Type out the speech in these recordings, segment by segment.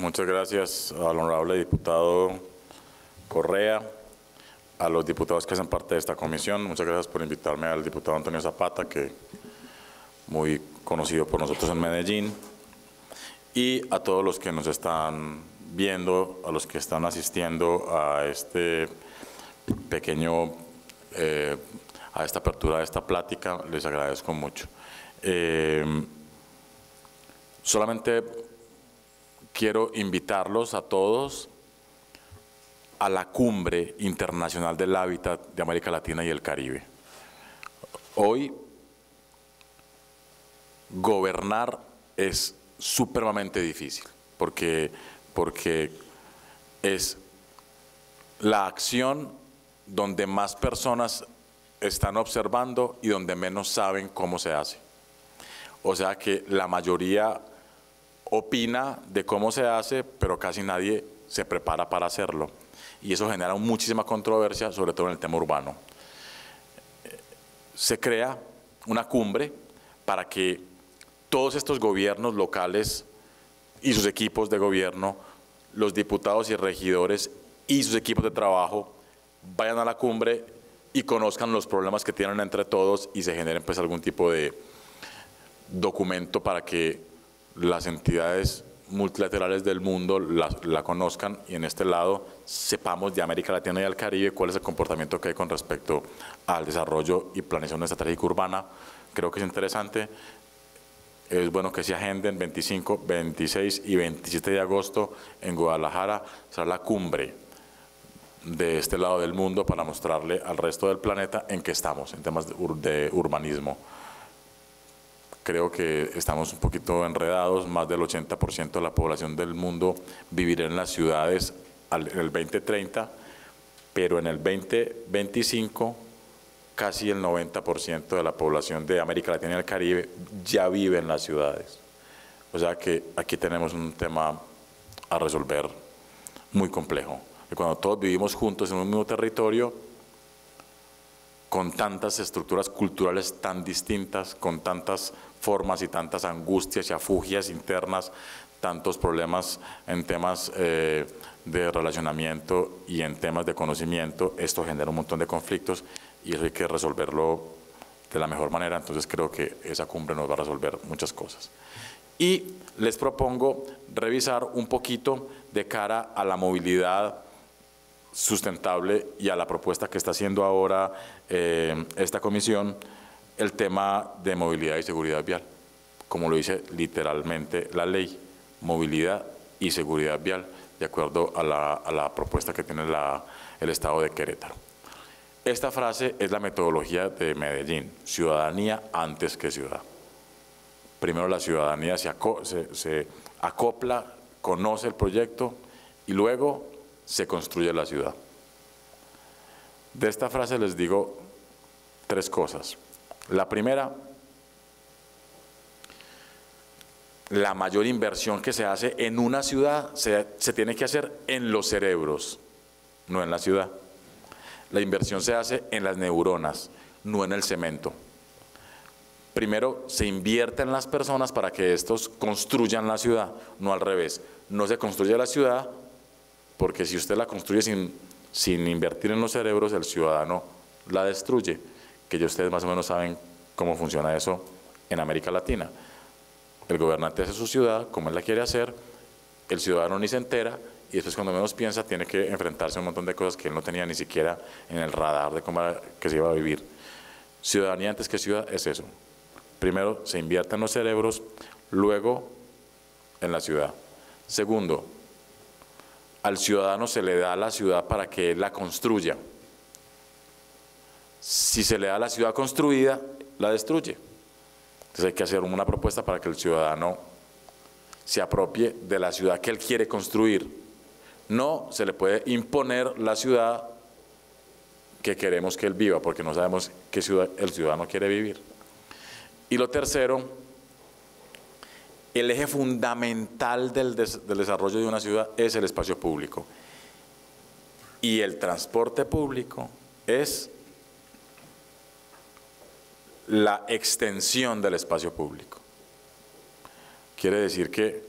Muchas gracias al honorable diputado Correa, a los diputados que hacen parte de esta comisión. Muchas gracias por invitarme al diputado Antonio Zapata, que muy conocido por nosotros en Medellín, y a todos los que nos están viendo, a los que están asistiendo a este pequeño, a esta apertura de esta plática. Les agradezco mucho. Solamente quiero invitarlos a todos a la Cumbre Internacional del Hábitat de América Latina y el Caribe. Hoy, gobernar es supremamente difícil, porque es la acción donde más personas están observando y donde menos saben cómo se hace. O sea que la mayoría opina de cómo se hace, pero casi nadie se prepara para hacerlo. Y eso genera muchísima controversia, sobre todo en el tema urbano. Se crea una cumbre para que todos estos gobiernos locales y sus equipos de gobierno, los diputados y regidores y sus equipos de trabajo vayan a la cumbre y conozcan los problemas que tienen entre todos y se generen pues algún tipo de documento para que las entidades multilaterales del mundo la conozcan, y en este lado sepamos de América Latina y del Caribe cuál es el comportamiento que hay con respecto al desarrollo y planeación estratégica urbana. Creo que es interesante. Es bueno que se agenden 25, 26 y 27 de agosto en Guadalajara. Será la cumbre de este lado del mundo para mostrarle al resto del planeta en qué estamos en temas de urbanismo. Creo que estamos un poquito enredados. Más del 80% de la población del mundo vivirá en las ciudades en el 2030, pero en el 2025 casi el 90% de la población de América Latina y el Caribe ya vive en las ciudades. O sea que aquí tenemos un tema a resolver muy complejo. Y cuando todos vivimos juntos en un mismo territorio, con tantas estructuras culturales tan distintas, con tantas formas y tantas angustias y afugias internas, tantos problemas en temas de relacionamiento y en temas de conocimiento, esto genera un montón de conflictos y eso hay que resolverlo de la mejor manera. Entonces creo que esa cumbre nos va a resolver muchas cosas. Y les propongo revisar un poquito de cara a la movilidad sustentable y a la propuesta que está haciendo ahora esta comisión, el tema de movilidad y seguridad vial, como lo dice literalmente la ley, movilidad y seguridad vial, de acuerdo a la propuesta que tiene el Estado de Querétaro. Esta frase es la metodología de Medellín: ciudadanía antes que ciudad. Primero la ciudadanía se acopla, conoce el proyecto y luego se construye la ciudad. De esta frase les digo tres cosas. La primera, la mayor inversión que se hace en una ciudad se tiene que hacer en los cerebros, no en la ciudad. La inversión se hace en las neuronas, no en el cemento. Primero se invierte en las personas para que estos construyan la ciudad, no al revés. No se construye la ciudad porque si usted la construye sin invertir en los cerebros, el ciudadano la destruye, que ya ustedes más o menos saben cómo funciona eso en América Latina. El gobernante hace su ciudad como él la quiere hacer, el ciudadano ni se entera, y después cuando menos piensa tiene que enfrentarse a un montón de cosas que él no tenía ni siquiera en el radar de cómo que se iba a vivir. Ciudadanía antes que ciudad es eso. Primero se invierte en los cerebros, luego en la ciudad. Segundo, al ciudadano se le da la ciudad para que él la construya. Si se le da la ciudad construida, la destruye. Entonces hay que hacer una propuesta para que el ciudadano se apropie de la ciudad que él quiere construir. No se le puede imponer la ciudad que queremos que él viva, porque no sabemos qué ciudad el ciudadano quiere vivir. Y lo tercero, el eje fundamental del desarrollo de una ciudad es el espacio público. Y el transporte público es la extensión del espacio público. Quiere decir que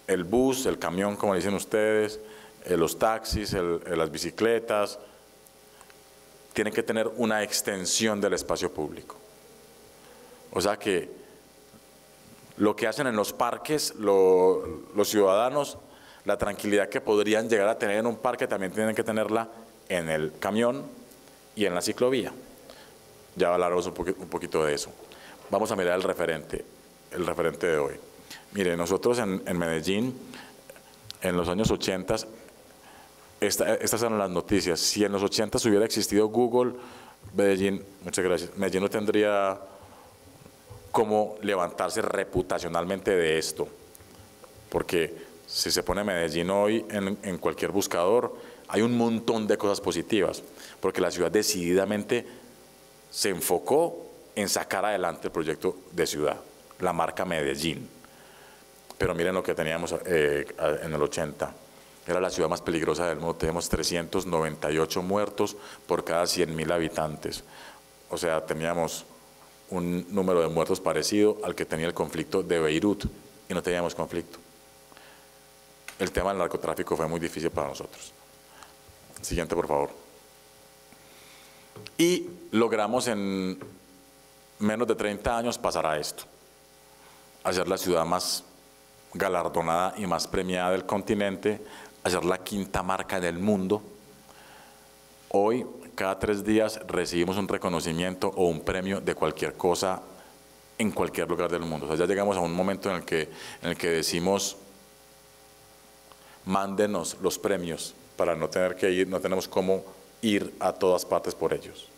el bus, el camión, como dicen ustedes, los taxis, las bicicletas, tienen que tener una extensión del espacio público. O sea que lo que hacen en los parques los ciudadanos, la tranquilidad que podrían llegar a tener en un parque, también tienen que tenerla en el camión y en la ciclovía. Ya hablaremos un poquito de eso. Vamos a mirar el referente de hoy. Mire, nosotros en Medellín, en los años 80, estas eran las noticias. Si en los 80 hubiera existido Google, Medellín, muchas gracias, Medellín no tendría cómo levantarse reputacionalmente de esto. Porque si se pone Medellín hoy en cualquier buscador, hay un montón de cosas positivas, porque la ciudad decididamente se enfocó en sacar adelante el proyecto de ciudad, la marca Medellín. Pero miren lo que teníamos en el 80. Era la ciudad más peligrosa del mundo. Tenemos 398 muertos por cada 100.000 habitantes. O sea, teníamos un número de muertos parecido al que tenía el conflicto de Beirut, y no teníamos conflicto. El tema del narcotráfico fue muy difícil para nosotros. Siguiente, por favor. Y logramos en menos de 30 años pasar a esto, a ser la ciudad más galardonada y más premiada del continente, a ser la quinta marca del mundo. Hoy, cada 3 días, recibimos un reconocimiento o un premio de cualquier cosa en cualquier lugar del mundo. O sea, ya llegamos a un momento en el que decimos, mándenos los premios para no tener que ir, no tenemos cómo ir a todas partes por ellos.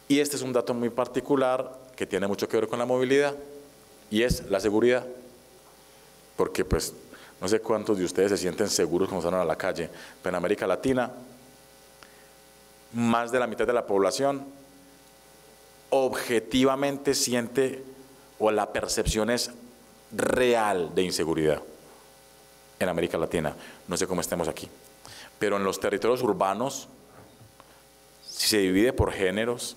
Y este es un dato muy particular que tiene mucho que ver con la movilidad, y es la seguridad. Porque pues no sé cuántos de ustedes se sienten seguros cuando salen a la calle, pero en América Latina más de la mitad de la población objetivamente siente, o la percepción es real de inseguridad en América Latina. No sé cómo estemos aquí, pero en los territorios urbanos, si se divide por géneros,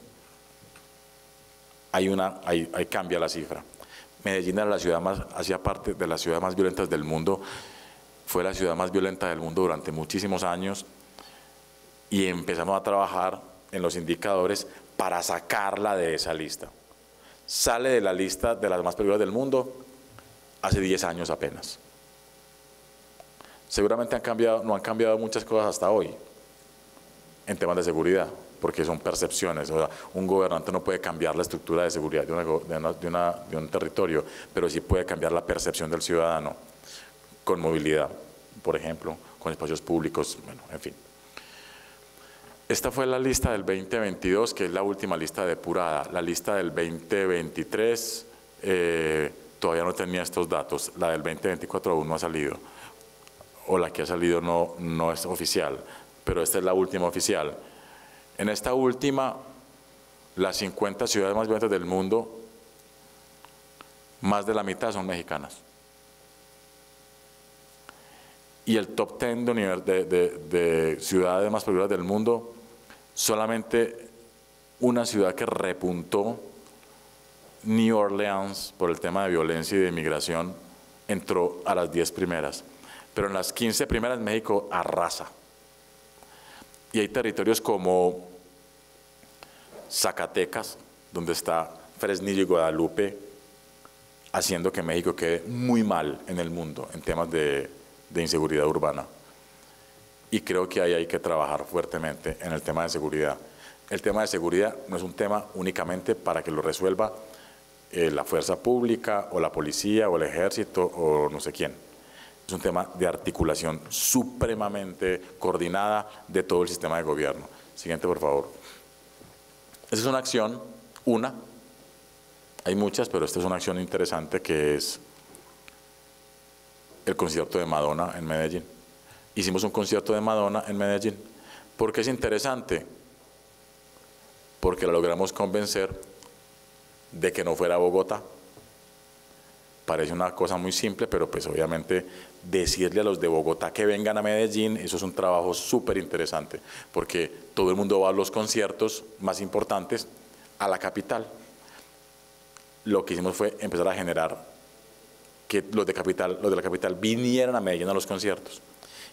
ahí cambia la cifra. Medellín era la ciudad hacía parte de las ciudades más violentas del mundo, fue la ciudad más violenta del mundo durante muchísimos años, y empezamos a trabajar en los indicadores para sacarla de esa lista. Sale de la lista de las más peligrosas del mundo hace 10 años apenas. Seguramente no han cambiado muchas cosas hasta hoy en temas de seguridad, porque son percepciones. O sea, un gobernante no puede cambiar la estructura de seguridad de un territorio, pero sí puede cambiar la percepción del ciudadano con movilidad, por ejemplo, con espacios públicos, bueno, en fin. Esta fue la lista del 2022, que es la última lista depurada. La lista del 2023 todavía no tenía estos datos. La del 2024 aún no ha salido, o la que ha salido no es oficial, pero esta es la última oficial. En esta última, las 50 ciudades más violentas del mundo, más de la mitad son mexicanas. Y el top 10 de ciudades más peligrosas del mundo, solamente una ciudad que repuntó, New Orleans, por el tema de violencia y de inmigración, entró a las 10 primeras. Pero en las 15 primeras México arrasa. Y hay territorios como Zacatecas, donde está Fresnillo y Guadalupe, haciendo que México quede muy mal en el mundo en temas de inseguridad urbana. Y creo que ahí hay que trabajar fuertemente en el tema de seguridad. El tema de seguridad no es un tema únicamente para que lo resuelva la fuerza pública o la policía o el ejército o no sé quién. Es un tema de articulación supremamente coordinada de todo el sistema de gobierno. Siguiente, por favor. Esta es una acción, hay muchas, pero esta es una acción interesante, que es el concierto de Madonna en Medellín. Hicimos un concierto de Madonna en Medellín. ¿Por qué es interesante? Porque la logramos convencer de que no fuera a Bogotá. Parece una cosa muy simple, pero pues obviamente decirle a los de Bogotá que vengan a Medellín, eso es un trabajo súper interesante, porque todo el mundo va a los conciertos más importantes a la capital. Lo que hicimos fue empezar a generar que los de la capital vinieran a Medellín a los conciertos.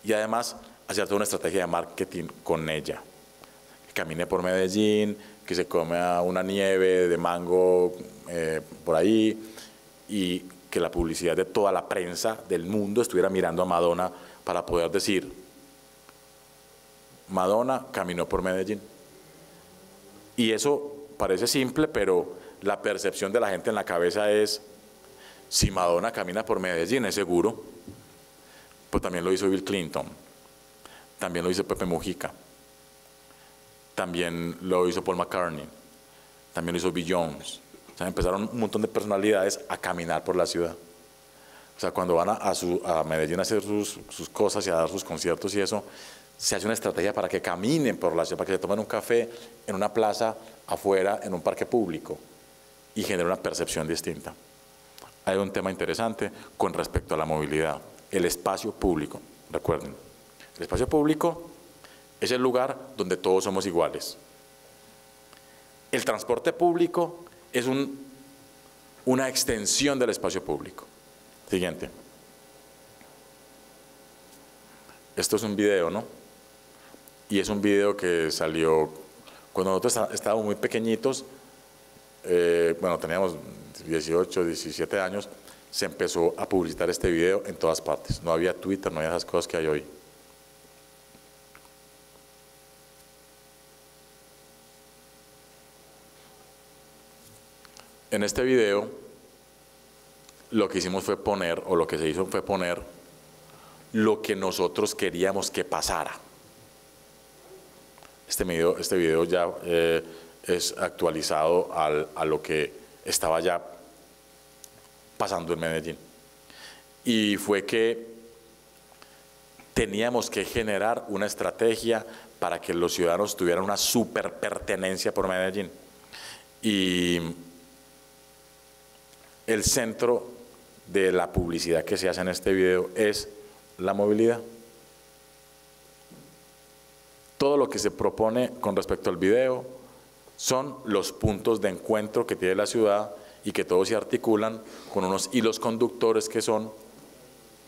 Y además hacer toda una estrategia de marketing con ella. Que camine por Medellín, que se coma una nieve de mango por ahí, y que la publicidad de toda la prensa del mundo estuviera mirando a Madonna para poder decir, Madonna caminó por Medellín. Y eso parece simple, pero la percepción de la gente en la cabeza es, si Madonna camina por Medellín, es seguro. Pues también lo hizo Bill Clinton, también lo hizo Pepe Mujica, también lo hizo Paul McCartney, también lo hizo Bill Jones. O sea, empezaron un montón de personalidades a caminar por la ciudad. O sea, cuando van a Medellín a hacer sus cosas y a dar sus conciertos y eso, se hace una estrategia para que caminen por la ciudad, para que se tomen un café en una plaza, afuera, en un parque público, y genera una percepción distinta. Hay un tema interesante con respecto a la movilidad, el espacio público. Recuerden, el espacio público es el lugar donde todos somos iguales. El transporte público es una extensión del espacio público. Siguiente. Esto es un video, ¿no? Y es un video que salió cuando nosotros estábamos muy pequeñitos, bueno, teníamos 18, 17 años, se empezó a publicitar este video en todas partes. No había Twitter, no había esas cosas que hay hoy. En este video, lo que hicimos fue poner, o lo que se hizo fue poner, lo que nosotros queríamos que pasara. Este video ya es actualizado a lo que estaba ya pasando en Medellín. Y fue que teníamos que generar una estrategia para que los ciudadanos tuvieran una superpertenencia por Medellín. Y el centro de la publicidad que se hace en este video es la movilidad. Todo lo que se propone con respecto al video son los puntos de encuentro que tiene la ciudad y que todos se articulan con unos hilos conductores que son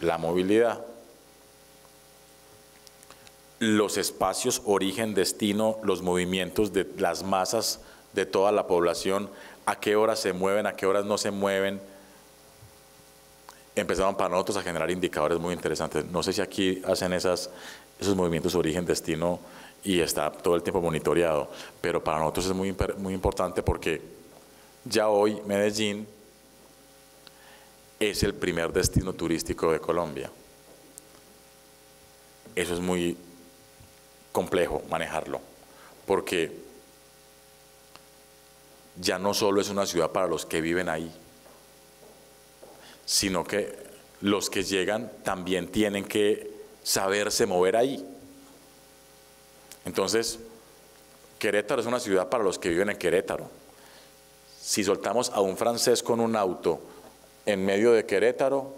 la movilidad, los espacios origen, destino, los movimientos de las masas de toda la población, a qué horas se mueven, a qué horas no se mueven. Empezaron para nosotros a generar indicadores muy interesantes. No sé si aquí hacen esos movimientos origen, destino y está todo el tiempo monitoreado, pero para nosotros es muy importante porque ya hoy Medellín es el primer destino turístico de Colombia. Eso es muy complejo manejarlo, porque ya no solo es una ciudad para los que viven ahí, sino que los que llegan también tienen que saberse mover ahí. Entonces, Querétaro es una ciudad para los que viven en Querétaro. Si soltamos a un francés con un auto en medio de Querétaro,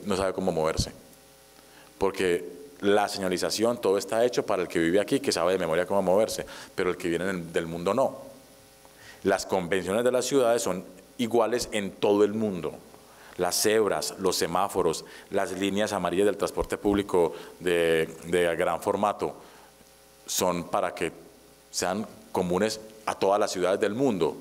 no sabe cómo moverse, porque la señalización, todo está hecho para el que vive aquí, que sabe de memoria cómo moverse, pero el que viene del mundo no. Las convenciones de las ciudades son iguales en todo el mundo. Las cebras, los semáforos, las líneas amarillas del transporte público de gran formato son para que sean comunes a todas las ciudades del mundo.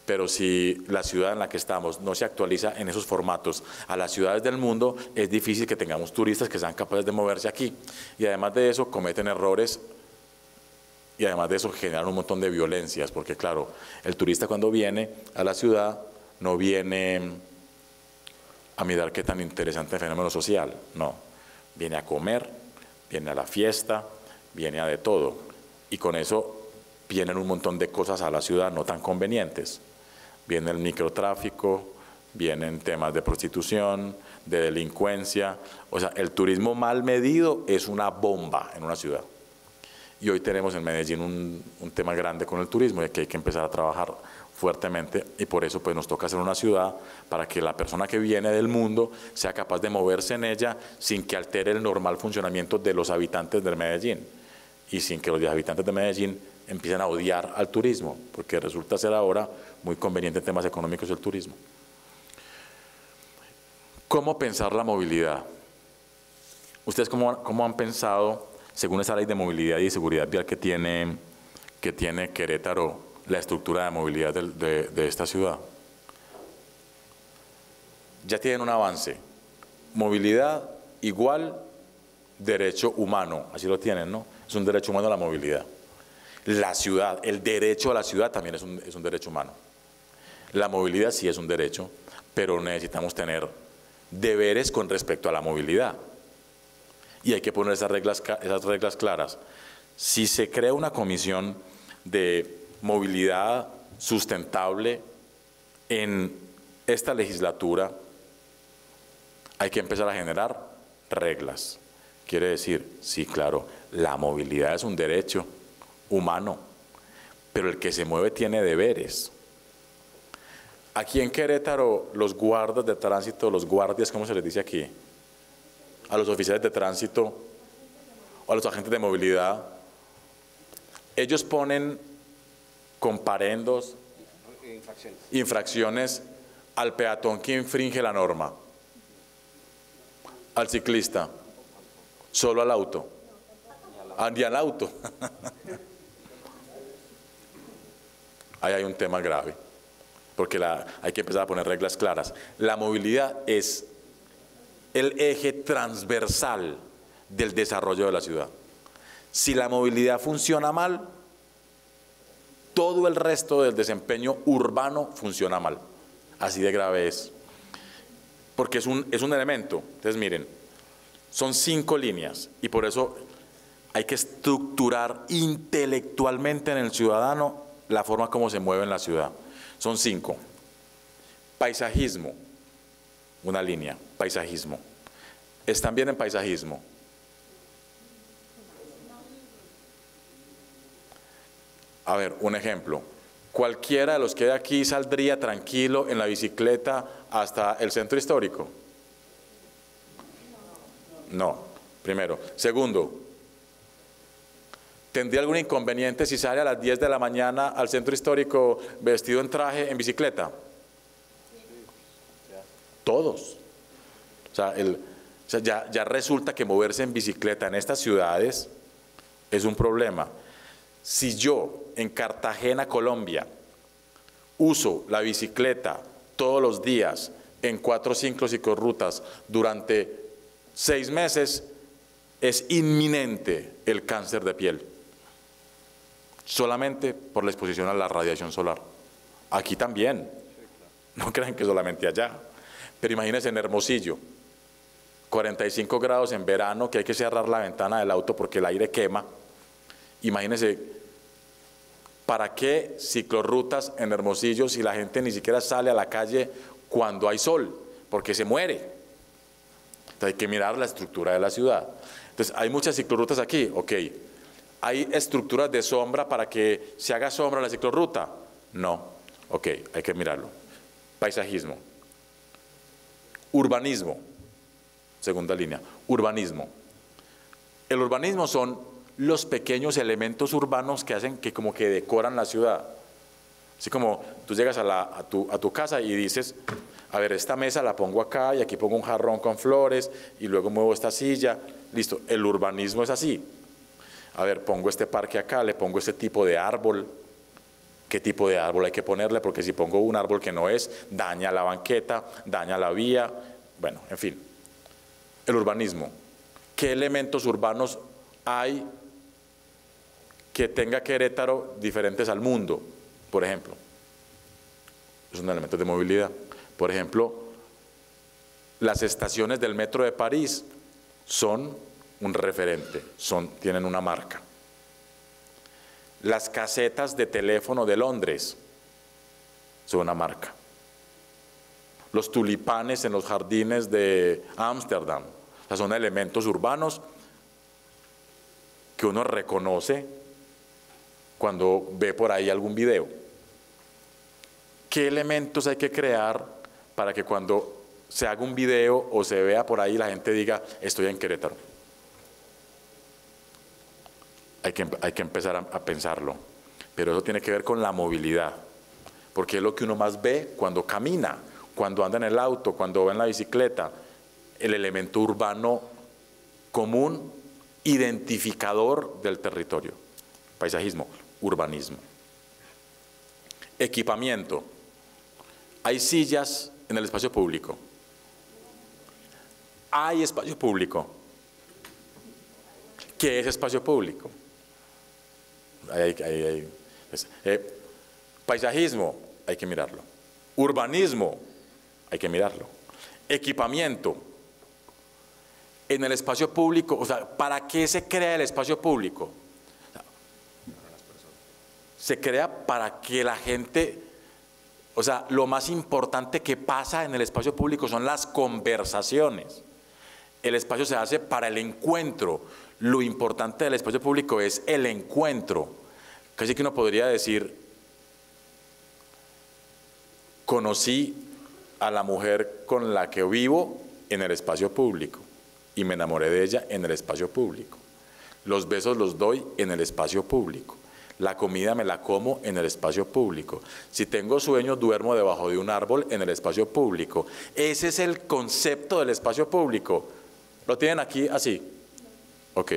Pero si la ciudad en la que estamos no se actualiza en esos formatos a las ciudades del mundo, es difícil que tengamos turistas que sean capaces de moverse aquí. Y además de eso, cometen errores y además de eso generan un montón de violencias, porque claro, el turista cuando viene a la ciudad no viene a mirar qué tan interesante el fenómeno social, no. Viene a comer, viene a la fiesta, viene a de todo. Y con eso vienen un montón de cosas a la ciudad no tan convenientes. Viene el microtráfico, vienen temas de prostitución, de delincuencia. O sea, el turismo mal medido es una bomba en una ciudad. Y hoy tenemos en Medellín un tema grande con el turismo y que hay que empezar a trabajar fuertemente, y por eso pues nos toca hacer una ciudad para que la persona que viene del mundo sea capaz de moverse en ella sin que altere el normal funcionamiento de los habitantes de Medellín y sin que los habitantes de Medellín empiecen a odiar al turismo, porque resulta ser ahora muy conveniente en temas económicos el turismo. ¿Cómo pensar la movilidad? ¿Ustedes cómo han pensado, según esa ley de movilidad y seguridad vial que tiene Querétaro, la estructura de movilidad de esta ciudad? Ya tienen un avance. Movilidad igual derecho humano, así lo tienen, ¿no? Es un derecho humano a la movilidad. La ciudad, el derecho a la ciudad también es un derecho humano. La movilidad sí es un derecho, pero necesitamos tener deberes con respecto a la movilidad. Y hay que poner esas reglas claras. Si se crea una comisión de movilidad sustentable en esta legislatura, hay que empezar a generar reglas. Quiere decir, sí, claro, la movilidad es un derecho humano, pero el que se mueve tiene deberes. Aquí en Querétaro, los guardas de tránsito, los guardias, ¿cómo se les dice aquí? A los oficiales de tránsito o a los agentes de movilidad, ellos ponen comparendos, infracciones al peatón que infringe la norma, al ciclista, solo al auto, ni al auto. Ahí hay un tema grave, porque hay que empezar a poner reglas claras. La movilidad es el eje transversal del desarrollo de la ciudad. Si la movilidad funciona mal, todo el resto del desempeño urbano funciona mal. Así de grave es. Porque es un elemento. Entonces miren, son 5 líneas y por eso hay que estructurar intelectualmente en el ciudadano la forma como se mueve en la ciudad. Son 5. Paisajismo, una línea, paisajismo. ¿Están bien en paisajismo? A ver, un ejemplo. ¿Cualquiera de los que hay aquí saldría tranquilo en la bicicleta hasta el centro histórico? No, primero. Segundo, ¿tendría algún inconveniente si sale a las 10 de la mañana al centro histórico vestido en traje, en bicicleta? Todos. O sea, ya resulta que moverse en bicicleta en estas ciudades es un problema. Si yo en Cartagena, Colombia, uso la bicicleta todos los días en 4 o 5 ciclorrutas durante 6 meses, es inminente el cáncer de piel, solamente por la exposición a la radiación solar. Aquí también, no crean que solamente allá, pero imagínense en Hermosillo, 45 grados en verano, que hay que cerrar la ventana del auto porque el aire quema. Imagínense, ¿para qué ciclorrutas en Hermosillo si la gente ni siquiera sale a la calle cuando hay sol? Porque se muere. Entonces hay que mirar la estructura de la ciudad. Entonces hay muchas ciclorrutas aquí, ok. ¿Hay estructuras de sombra para que se haga sombra en la ciclorruta? No, ok, hay que mirarlo. Paisajismo. Urbanismo, segunda línea, urbanismo. El urbanismo son los pequeños elementos urbanos que hacen, que como que decoran la ciudad. Así como tú llegas a tu casa y dices, a ver, esta mesa la pongo acá y aquí pongo un jarrón con flores y luego muevo esta silla, listo. El urbanismo es así. A ver, pongo este parque acá, le pongo este tipo de árbol. ¿Qué tipo de árbol hay que ponerle? Porque si pongo un árbol que no es, daña la banqueta, daña la vía, bueno, en fin. El urbanismo. ¿Qué elementos urbanos hay que tenga Querétaro diferentes al mundo? Por ejemplo, es un elemento de movilidad. Por ejemplo, las estaciones del metro de París son un referente, tienen una marca. Las casetas de teléfono de Londres son una marca. Los tulipanes en los jardines de Ámsterdam, o sea, son elementos urbanos que uno reconoce cuando ve por ahí algún video. ¿Qué elementos hay que crear para que cuando se haga un video o se vea por ahí la gente diga, estoy en Querétaro? Hay que empezar a pensarlo, pero eso tiene que ver con la movilidad, porque es lo que uno más ve cuando camina, cuando anda en el auto, cuando va en la bicicleta, el elemento urbano común, identificador del territorio. Paisajismo, urbanismo. Equipamiento. Hay sillas en el espacio público. Hay espacio público. ¿Qué es espacio público? Paisajismo, hay que mirarlo. Urbanismo, hay que mirarlo. Equipamiento. En el espacio público, o sea, ¿para qué se crea el espacio público? Se crea para que la gente, o sea, lo más importante que pasa en el espacio público son las conversaciones. El espacio se hace para el encuentro. Lo importante del espacio público es el encuentro. Casi que uno podría decir, conocí a la mujer con la que vivo en el espacio público y me enamoré de ella en el espacio público. Los besos los doy en el espacio público. La comida me la como en el espacio público. Si tengo sueños, duermo debajo de un árbol en el espacio público. Ese es el concepto del espacio público. ¿Lo tienen aquí así? Ok.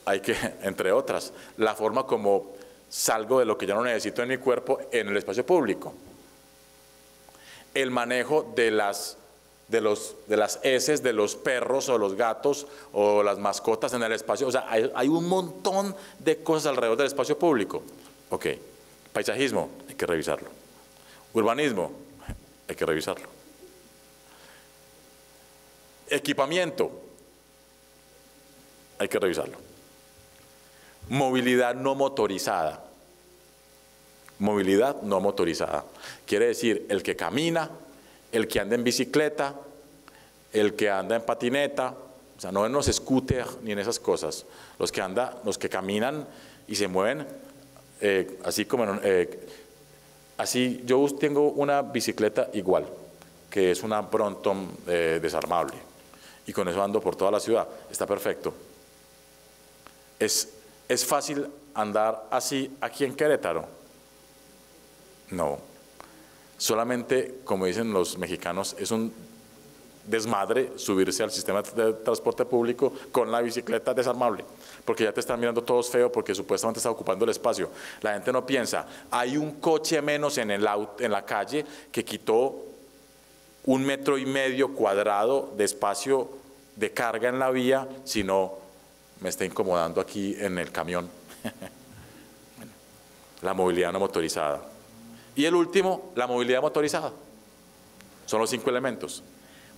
Hay que, entre otras, la forma como salgo de lo que yo no necesito en mi cuerpo en el espacio público. El manejo de las heces de los perros o los gatos o las mascotas en el espacio. O sea, hay un montón de cosas alrededor del espacio público. Ok. Paisajismo, hay que revisarlo. Urbanismo, hay que revisarlo. Equipamiento, hay que revisarlo. Movilidad no motorizada. Movilidad no motorizada. Quiere decir el que camina, el que anda en bicicleta, el que anda en patineta, o sea, no en los scooters ni en esas cosas. Los que caminan y se mueven, así como, así, yo tengo una bicicleta igual, que es una Brompton desarmable, y con eso ando por toda la ciudad, está perfecto. ¿Es fácil andar así aquí en Querétaro? No. Solamente, como dicen los mexicanos, es un desmadre subirse al sistema de transporte público con la bicicleta desarmable, porque ya te están mirando todos feo porque supuestamente está ocupando el espacio. La gente no piensa, hay un coche menos en la calle que quitó 1,5 metros cuadrados de espacio de carga en la vía, sino me está incomodando aquí en el camión. La movilidad no motorizada. Y el último, la movilidad motorizada. Son los 5 elementos.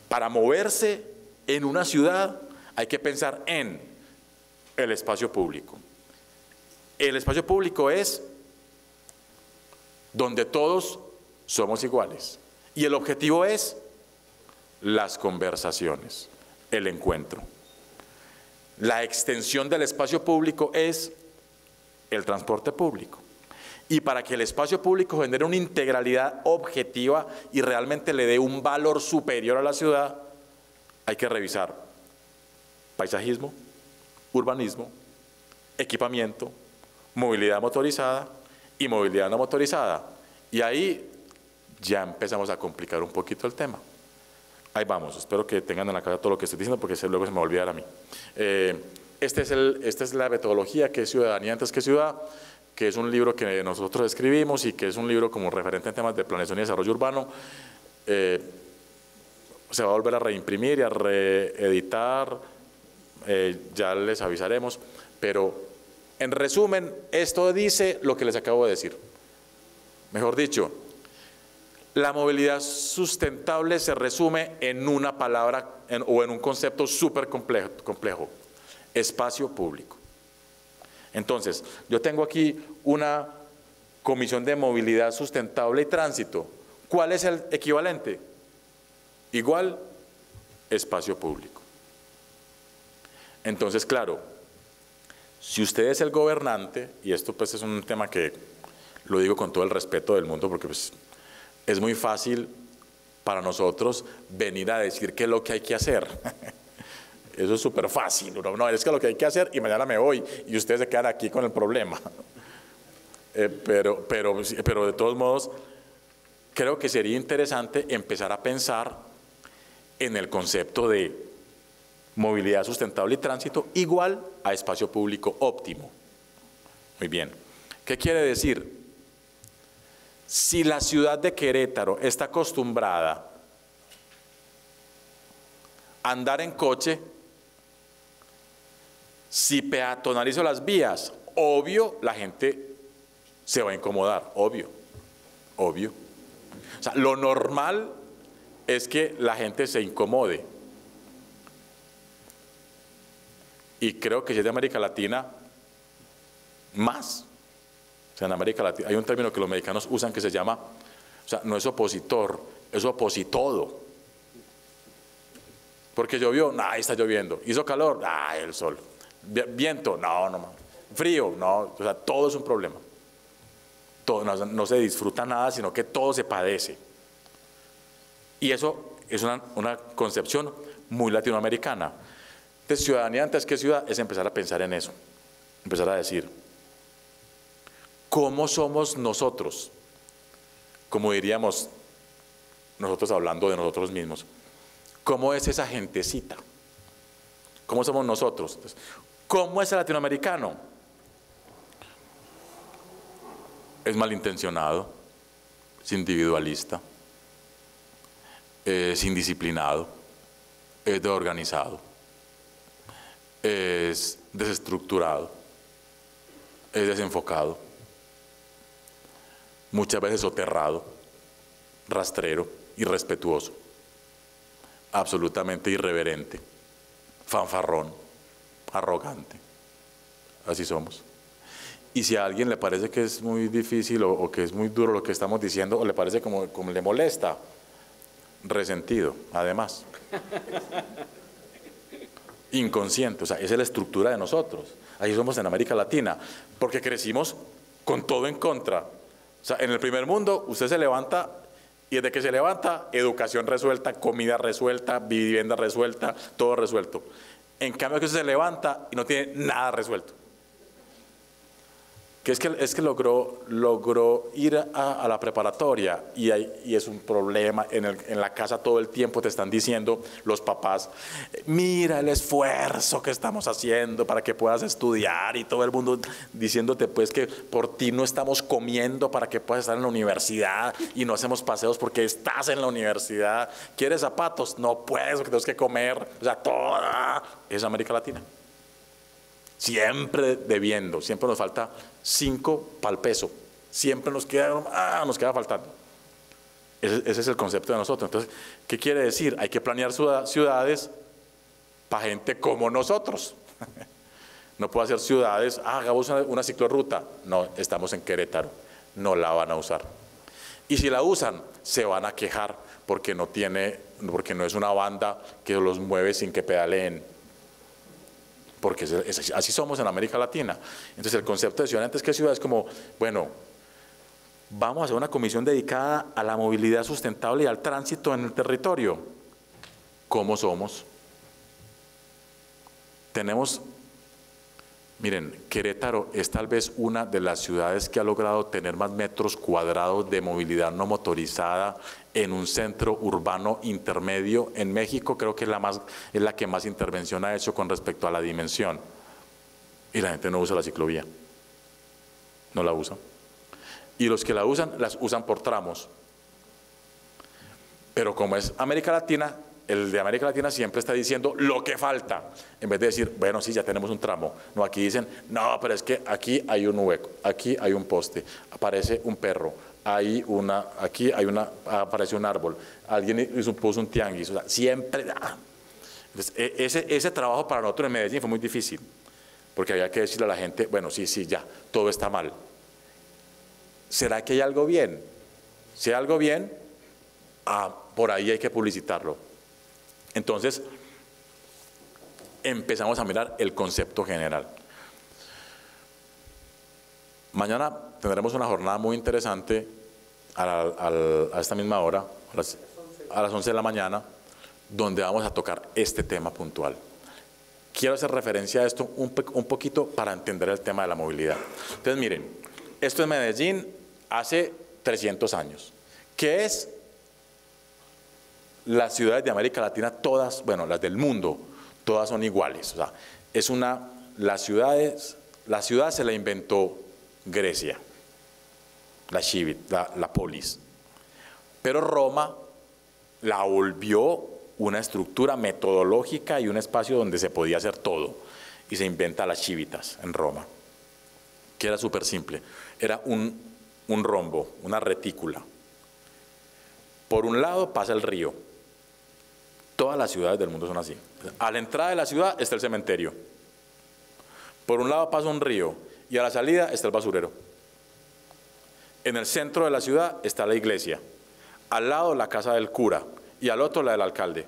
Para moverse en una ciudad hay que pensar en el espacio público. El espacio público es donde todos somos iguales. Y el objetivo es las conversaciones, el encuentro. La extensión del espacio público es el transporte público. Y para que el espacio público genere una integralidad objetiva y realmente le dé un valor superior a la ciudad, hay que revisar paisajismo, urbanismo, equipamiento, movilidad motorizada y movilidad no motorizada. Y ahí ya empezamos a complicar un poquito el tema. Ahí vamos, espero que tengan en la cabeza todo lo que estoy diciendo porque luego se me va a olvidar a mí. Esta es la metodología que es Ciudadanía antes que Ciudad, que es un libro que nosotros escribimos y que es un libro como referente en temas de planeación y desarrollo urbano. Se va a volver a reimprimir y a reeditar, ya les avisaremos, pero en resumen, esto dice lo que les acabo de decir. Mejor dicho, la movilidad sustentable se resume en una palabra o en un concepto súper complejo, espacio público. Entonces, yo tengo aquí una Comisión de Movilidad Sustentable y Tránsito. ¿Cuál es el equivalente? Igual, espacio público. Entonces, claro, si usted es el gobernante, y esto pues es un tema que lo digo con todo el respeto del mundo, porque pues, es muy fácil para nosotros venir a decir qué es lo que hay que hacer. Eso es súper fácil. No, es que lo que hay que hacer y mañana me voy y ustedes se quedan aquí con el problema. Pero de todos modos, creo que sería interesante empezar a pensar en el concepto de movilidad sustentable y tránsito igual a espacio público óptimo. Muy bien. ¿Qué quiere decir? Si la ciudad de Querétaro está acostumbrada a andar en coche, si peatonalizo las vías, obvio, la gente se va a incomodar, obvio. O sea, lo normal es que la gente se incomode. Y creo que si es de América Latina, más. O sea, en América Latina hay un término que los mexicanos usan que se llama, o sea, no es opositor, es opositodo. Porque llovió, nah, está lloviendo. Hizo calor, ah, el sol. Viento, no. Frío, no. O sea, todo es un problema. Todo, no se disfruta nada, sino que todo se padece. Y eso es una concepción muy latinoamericana. De ciudadanía antes que ciudad es empezar a pensar en eso. Empezar a decir, ¿cómo somos nosotros? Como diríamos nosotros hablando de nosotros mismos. ¿Cómo es esa gentecita? ¿Cómo somos nosotros? Entonces, ¿cómo es el latinoamericano? Es malintencionado, es individualista, es indisciplinado, es desorganizado, es desestructurado, es desenfocado, muchas veces soterrado, rastrero, irrespetuoso, absolutamente irreverente, fanfarrón, arrogante. Así somos. Y si a alguien le parece que es muy difícil o que es muy duro lo que estamos diciendo, o le parece como le molesta, resentido, además. Inconsciente, o sea, esa es la estructura de nosotros. Así somos en América Latina, porque crecimos con todo en contra. O sea, en el primer mundo usted se levanta y desde que se levanta, educación resuelta, comida resuelta, vivienda resuelta, todo resuelto. En cambio que usted se levanta y no tiene nada resuelto. Que es que logró ir a la preparatoria y es un problema. En la casa todo el tiempo te están diciendo los papás, mira el esfuerzo que estamos haciendo para que puedas estudiar, y todo el mundo diciéndote pues que por ti no estamos comiendo para que puedas estar en la universidad y no hacemos paseos porque estás en la universidad. ¿Quieres zapatos? No puedes porque tienes que comer. O sea, toda es América Latina. Siempre debiendo, siempre nos falta 5 para el peso, siempre nos queda faltando. Ese es el concepto de nosotros. Entonces, ¿qué quiere decir? Hay que planear ciudades para gente como nosotros. No puedo hacer ciudades, hagamos una ciclorruta. No, estamos en Querétaro, no la van a usar. Y si la usan, se van a quejar porque no es una banda que los mueve sin que pedaleen. Porque así somos en América Latina. Entonces el concepto de ciudad antes que ciudad es como, bueno, vamos a hacer una comisión dedicada a la movilidad sustentable y al tránsito en el territorio. ¿Cómo somos? Miren, Querétaro es tal vez una de las ciudades que ha logrado tener más metros cuadrados de movilidad no motorizada en un centro urbano intermedio en México. Creo que es la que más intervención ha hecho con respecto a la dimensión. Y la gente no usa la ciclovía, no la usa. Y los que la usan, las usan por tramos. Pero como es América Latina, el de América Latina siempre está diciendo lo que falta, en vez de decir, bueno, sí, ya tenemos un tramo. No, aquí dicen, no, pero es que aquí hay un hueco, aquí hay un poste, aparece un perro, aquí aparece un árbol, alguien puso un tianguis. O sea, siempre. Entonces, ese trabajo para nosotros en Medellín fue muy difícil, porque había que decirle a la gente, bueno, sí, ya, todo está mal. ¿Será que hay algo bien? Si hay algo bien, por ahí hay que publicitarlo. Entonces, empezamos a mirar el concepto general. Mañana tendremos una jornada muy interesante a esta misma hora, a las 11 de la mañana, donde vamos a tocar este tema puntual. Quiero hacer referencia a esto un poquito para entender el tema de la movilidad. Entonces, miren, esto es Medellín hace 300 años. ¿Qué es? Las ciudades de América Latina, todas, bueno, las del mundo, todas son iguales. O sea, la ciudad se la inventó Grecia, la polis. Pero Roma la volvió una estructura metodológica y un espacio donde se podía hacer todo. Y se inventa las civitas en Roma, que era súper simple. Era un rombo, una retícula. Por un lado pasa el río. Todas las ciudades del mundo son así. A la entrada de la ciudad está el cementerio. Por un lado pasa un río y a la salida está el basurero. En el centro de la ciudad está la iglesia. Al lado la casa del cura y al otro la del alcalde.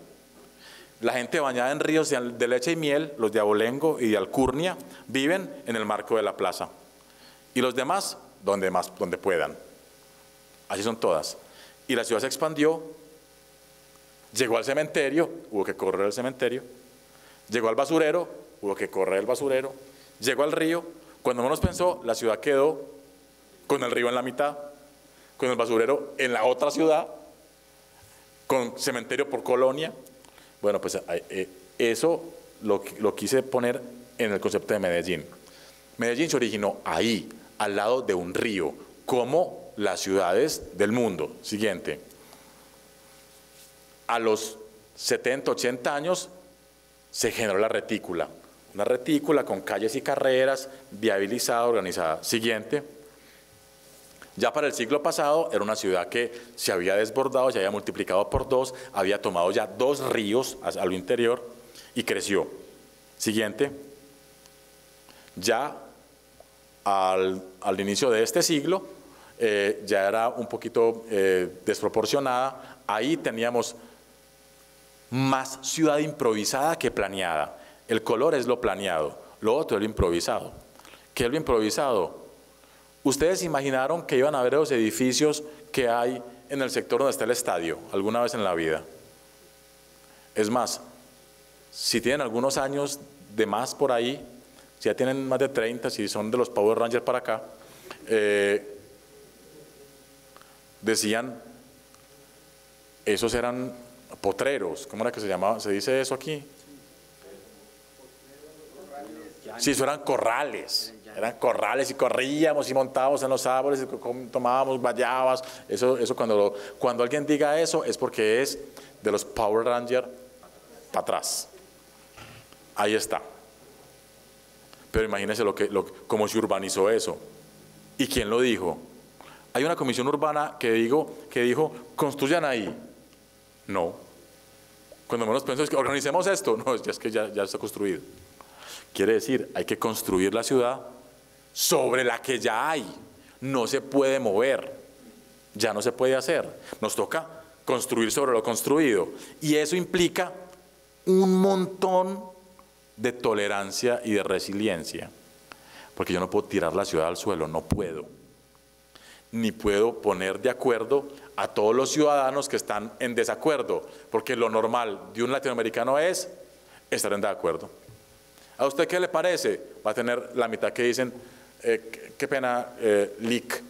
La gente bañada en ríos de leche y miel, los de Abolengo y de Alcurnia, viven en el marco de la plaza. Y los demás, donde puedan. Así son todas. Y la ciudad se expandió, llegó al cementerio, hubo que correr el cementerio, llegó al basurero, hubo que correr el basurero, llegó al río. Cuando menos pensó, la ciudad quedó con el río en la mitad, con el basurero en la otra ciudad, con cementerio por colonia. Bueno, pues eso lo quise poner en el concepto de Medellín. Medellín se originó ahí, al lado de un río, como las ciudades del mundo. Siguiente. A los 70, 80 años se generó la retícula. Una retícula con calles y carreras, viabilizada, organizada. Siguiente. Ya para el siglo pasado era una ciudad que se había desbordado, se había multiplicado por 2, había tomado ya 2 ríos a lo interior y creció. Siguiente. Ya al inicio de este siglo ya era un poquito desproporcionada. Ahí teníamos más ciudad improvisada que planeada. El color es lo planeado, lo otro es lo improvisado. ¿Qué es lo improvisado? ¿Ustedes imaginaron que iban a ver los edificios que hay en el sector donde está el estadio alguna vez en la vida? Es más, si tienen algunos años de más por ahí, si ya tienen más de 30, si son de los Power Rangers para acá, decían, esos eran potreros. ¿Cómo era que se llamaba? ¿Se dice eso aquí? Sí, eso eran corrales. Eran corrales y corríamos y montábamos en los árboles y tomábamos guayabas. Eso cuando alguien diga eso es porque es de los Power Rangers para atrás. Ahí está. Pero imagínense cómo se urbanizó eso. ¿Y quién lo dijo? Hay una comisión urbana que dijo, construyan ahí. No. Cuando menos pienso es que organicemos esto. No, es que ya está construido. Quiere decir, hay que construir la ciudad sobre la que ya hay. No se puede mover. Ya no se puede hacer. Nos toca construir sobre lo construido. Y eso implica un montón de tolerancia y de resiliencia. Porque yo no puedo tirar la ciudad al suelo, no puedo. Ni puedo poner de acuerdo a todos los ciudadanos que están en desacuerdo, porque lo normal de un latinoamericano es estar en desacuerdo. ¿A usted qué le parece? Va a tener la mitad que dicen, qué pena, leak,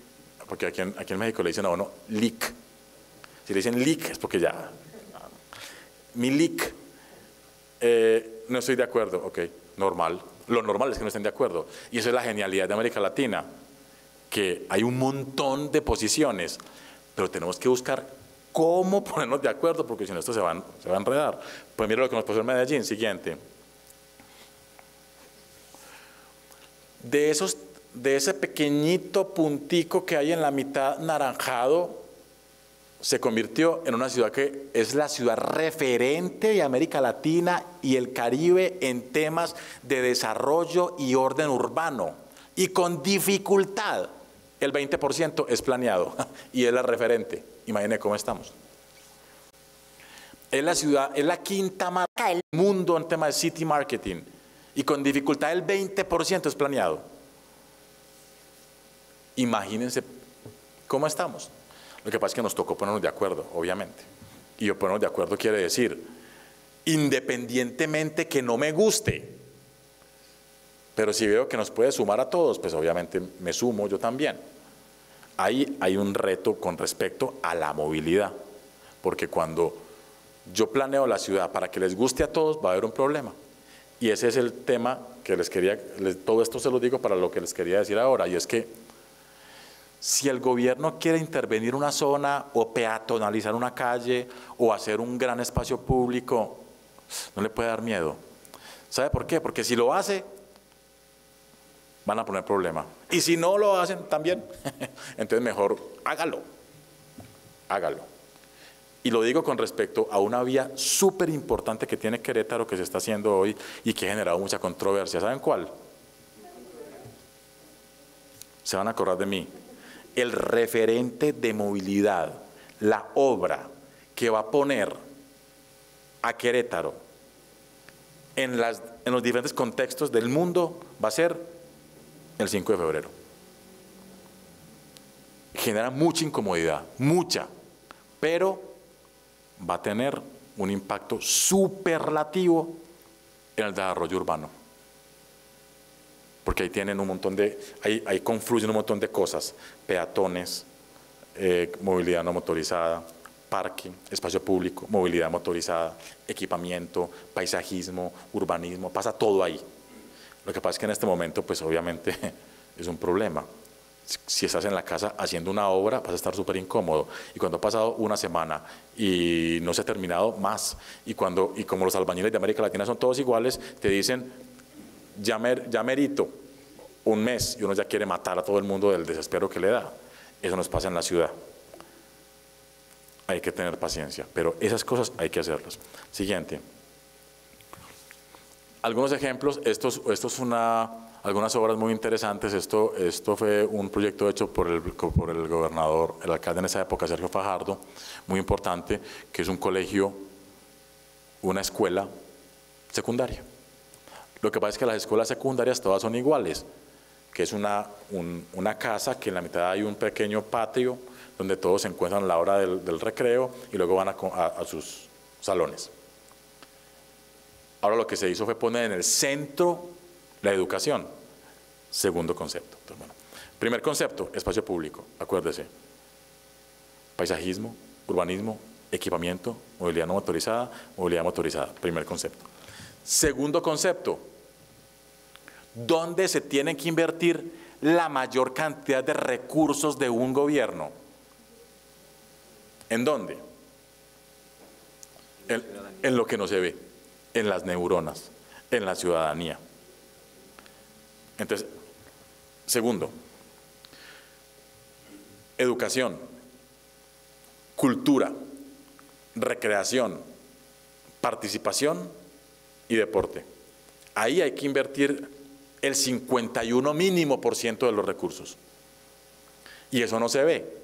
porque aquí en México le dicen a uno, leak. Si le dicen leak es porque ya, mi leak, no estoy de acuerdo, ok, normal. Lo normal es que no estén de acuerdo. Y esa es la genialidad de América Latina, que hay un montón de posiciones, pero tenemos que buscar cómo ponernos de acuerdo, porque si no esto se va a enredar. Pues mira lo que nos pasó en Medellín. Siguiente. De ese pequeñito puntico que hay en la mitad naranjado, se convirtió en una ciudad que es la ciudad referente de América Latina y el Caribe en temas de desarrollo y orden urbano. Y con dificultad, el 20% es planeado y es la referente. Imaginen cómo estamos. Es la ciudad, es la quinta marca del mundo en tema de city marketing. Y con dificultad el 20% es planeado. Imagínense cómo estamos. Lo que pasa es que nos tocó ponernos de acuerdo, obviamente. Y ponernos de acuerdo quiere decir, independientemente que no me guste, pero si veo que nos puede sumar a todos, pues obviamente me sumo yo también. ahí hay un reto con respecto a la movilidad, porque cuando yo planeo la ciudad para que les guste a todos, va a haber un problema. Y ese es el tema que les quería, todo esto se lo digo para lo que les quería decir ahora, y es que si el gobierno quiere intervenir una zona o peatonalizar una calle o hacer un gran espacio público, no le puede dar miedo. ¿Sabe por qué? Porque si lo hace, van a poner problema. Y si no lo hacen, también. Entonces mejor hágalo, hágalo. Y lo digo con respecto a una vía súper importante que tiene Querétaro, que se está haciendo hoy y que ha generado mucha controversia. ¿Saben cuál? Se van a acordar de mí. El referente de movilidad, la obra que va a poner a Querétaro en los diferentes contextos del mundo va a ser el 5 de febrero. Genera mucha incomodidad, mucha, pero va a tener un impacto superlativo en el desarrollo urbano. Porque ahí tienen un montón de, ahí confluyen un montón de cosas, peatones, movilidad no motorizada, parque, espacio público, movilidad motorizada, equipamiento, paisajismo, urbanismo, pasa todo ahí. Lo que pasa es que en este momento, pues obviamente es un problema. Si estás en la casa haciendo una obra, vas a estar súper incómodo. Y cuando ha pasado una semana y no se ha terminado, más. Y como los albañiles de América Latina son todos iguales, te dicen, ya merito un mes, y uno ya quiere matar a todo el mundo del desespero que le da. Eso nos pasa en la ciudad. Hay que tener paciencia, pero esas cosas hay que hacerlas. Siguiente. Algunos ejemplos, algunas obras muy interesantes. Esto fue un proyecto hecho por el gobernador, el alcalde en esa época, Sergio Fajardo, muy importante, que es un colegio, una escuela secundaria. Lo que pasa es que las escuelas secundarias todas son iguales, que es una casa que en la mitad hay un pequeño patio donde todos se encuentran a la hora del recreo y luego van a sus salones. Ahora lo que se hizo fue poner en el centro la educación. Segundo concepto. Entonces, bueno, primer concepto, espacio público, acuérdese. Paisajismo, urbanismo, equipamiento, movilidad no motorizada, movilidad motorizada. Primer concepto. Segundo concepto, ¿dónde se tienen que invertir la mayor cantidad de recursos de un gobierno? ¿En dónde? En lo que no se ve, en las neuronas, en la ciudadanía. Entonces, segundo, educación, cultura, recreación, participación y deporte. Ahí hay que invertir el 51% mínimo de los recursos. Y eso no se ve.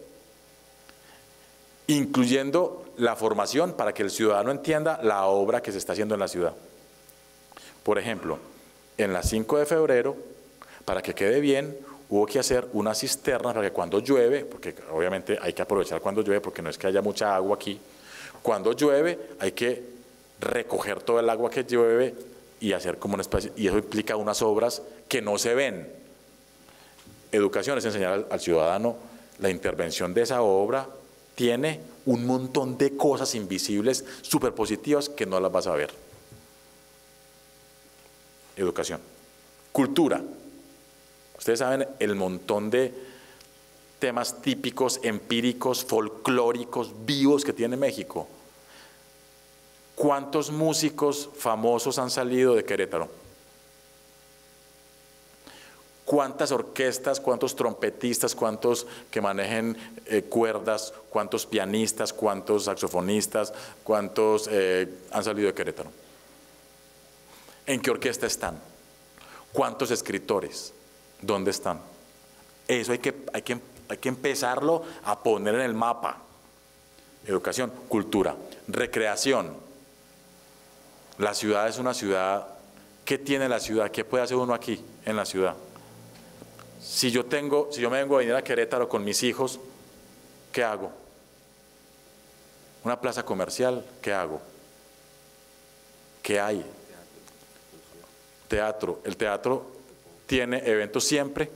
Incluyendo la formación para que el ciudadano entienda la obra que se está haciendo en la ciudad. Por ejemplo, en la 5 de febrero, para que quede bien, hubo que hacer una cisterna para que cuando llueve, porque obviamente hay que aprovechar cuando llueve, porque no es que haya mucha agua aquí, cuando llueve hay que recoger todo el agua que llueve y hacer como una especie, y eso implica unas obras que no se ven. Educación es enseñar al ciudadano la intervención de esa obra. Tiene un montón de cosas invisibles, súper positivas, que no las vas a ver. Educación. Cultura. Ustedes saben el montón de temas típicos, empíricos, folclóricos, vivos que tiene México. ¿Cuántos músicos famosos han salido de Querétaro? ¿Cuántas orquestas, cuántos trompetistas, cuántos que manejen cuerdas, cuántos pianistas, cuántos saxofonistas, cuántos han salido de Querétaro? ¿En qué orquesta están? ¿Cuántos escritores? ¿Dónde están? Eso hay que empezarlo a poner en el mapa. Educación, cultura, recreación. La ciudad es una ciudad. ¿Qué tiene la ciudad? ¿Qué puede hacer uno aquí en la ciudad? Si yo me vengo a venir a Querétaro con mis hijos, ¿qué hago? Una plaza comercial, ¿qué hago? ¿Qué hay? Teatro. El teatro tiene eventos siempre.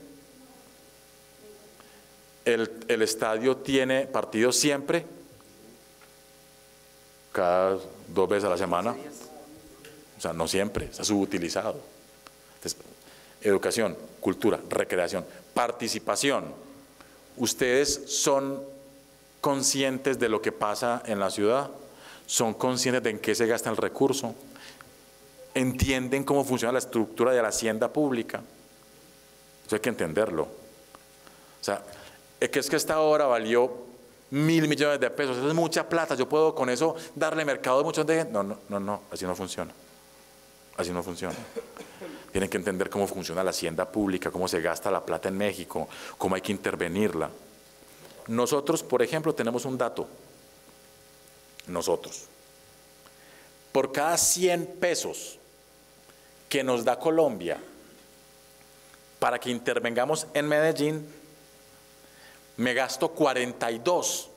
el estadio tiene partidos siempre, cada 2 veces a la semana, o sea, no siempre, está subutilizado. Entonces, educación, cultura, recreación, participación. ¿Ustedes son conscientes de lo que pasa en la ciudad? ¿Son conscientes de en qué se gasta el recurso? ¿Entienden cómo funciona la estructura de la hacienda pública? Eso hay que entenderlo. O sea, es que esta obra valió 1.000 millones de pesos, eso es mucha plata, yo puedo con eso darle mercado a muchos de gente. No, así no funciona. Así no funciona. Tienen que entender cómo funciona la hacienda pública, cómo se gasta la plata en México, cómo hay que intervenirla. Nosotros, por ejemplo, tenemos un dato. Nosotros, por cada 100 pesos que nos da Colombia para que intervengamos en Medellín, me gasto 42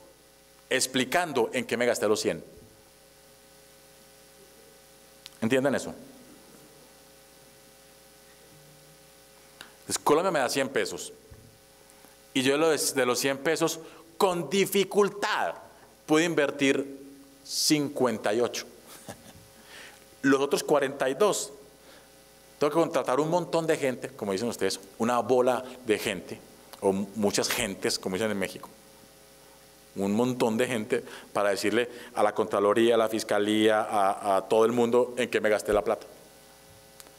explicando en qué me gasté los 100. ¿Entienden eso? Entonces, Colombia me da 100 pesos y yo de los 100 pesos con dificultad puedo invertir 58. Los otros 42 tengo que contratar un montón de gente, como dicen ustedes, una bola de gente, o muchas gentes, como dicen en México, un montón de gente para decirle a la Contraloría, a la Fiscalía, a todo el mundo en qué me gasté la plata.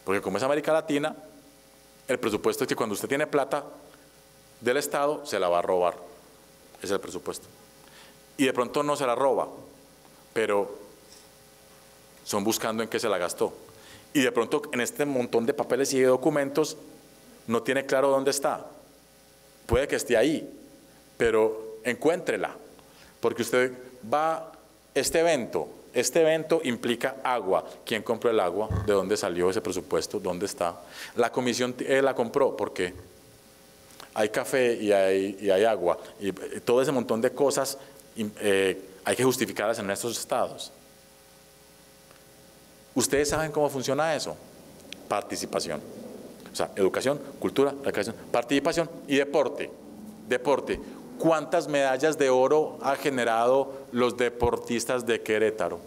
Porque como es América Latina, el presupuesto es que cuando usted tiene plata del Estado, se la va a robar. Ese es el presupuesto. Y de pronto no se la roba, pero son buscando en qué se la gastó. Y de pronto en este montón de papeles y de documentos no tiene claro dónde está. Puede que esté ahí, pero encuéntrela, porque usted va, este evento implica agua. ¿Quién compró el agua? ¿De dónde salió ese presupuesto? ¿Dónde está? La comisión la compró, ¿por qué? Hay café y hay agua, y todo ese montón de cosas hay que justificarlas en estos estados. ¿Ustedes saben cómo funciona eso? Participación. O sea, educación, cultura, recreación, participación y deporte. Deporte. ¿Cuántas medallas de oro han generado los deportistas de Querétaro?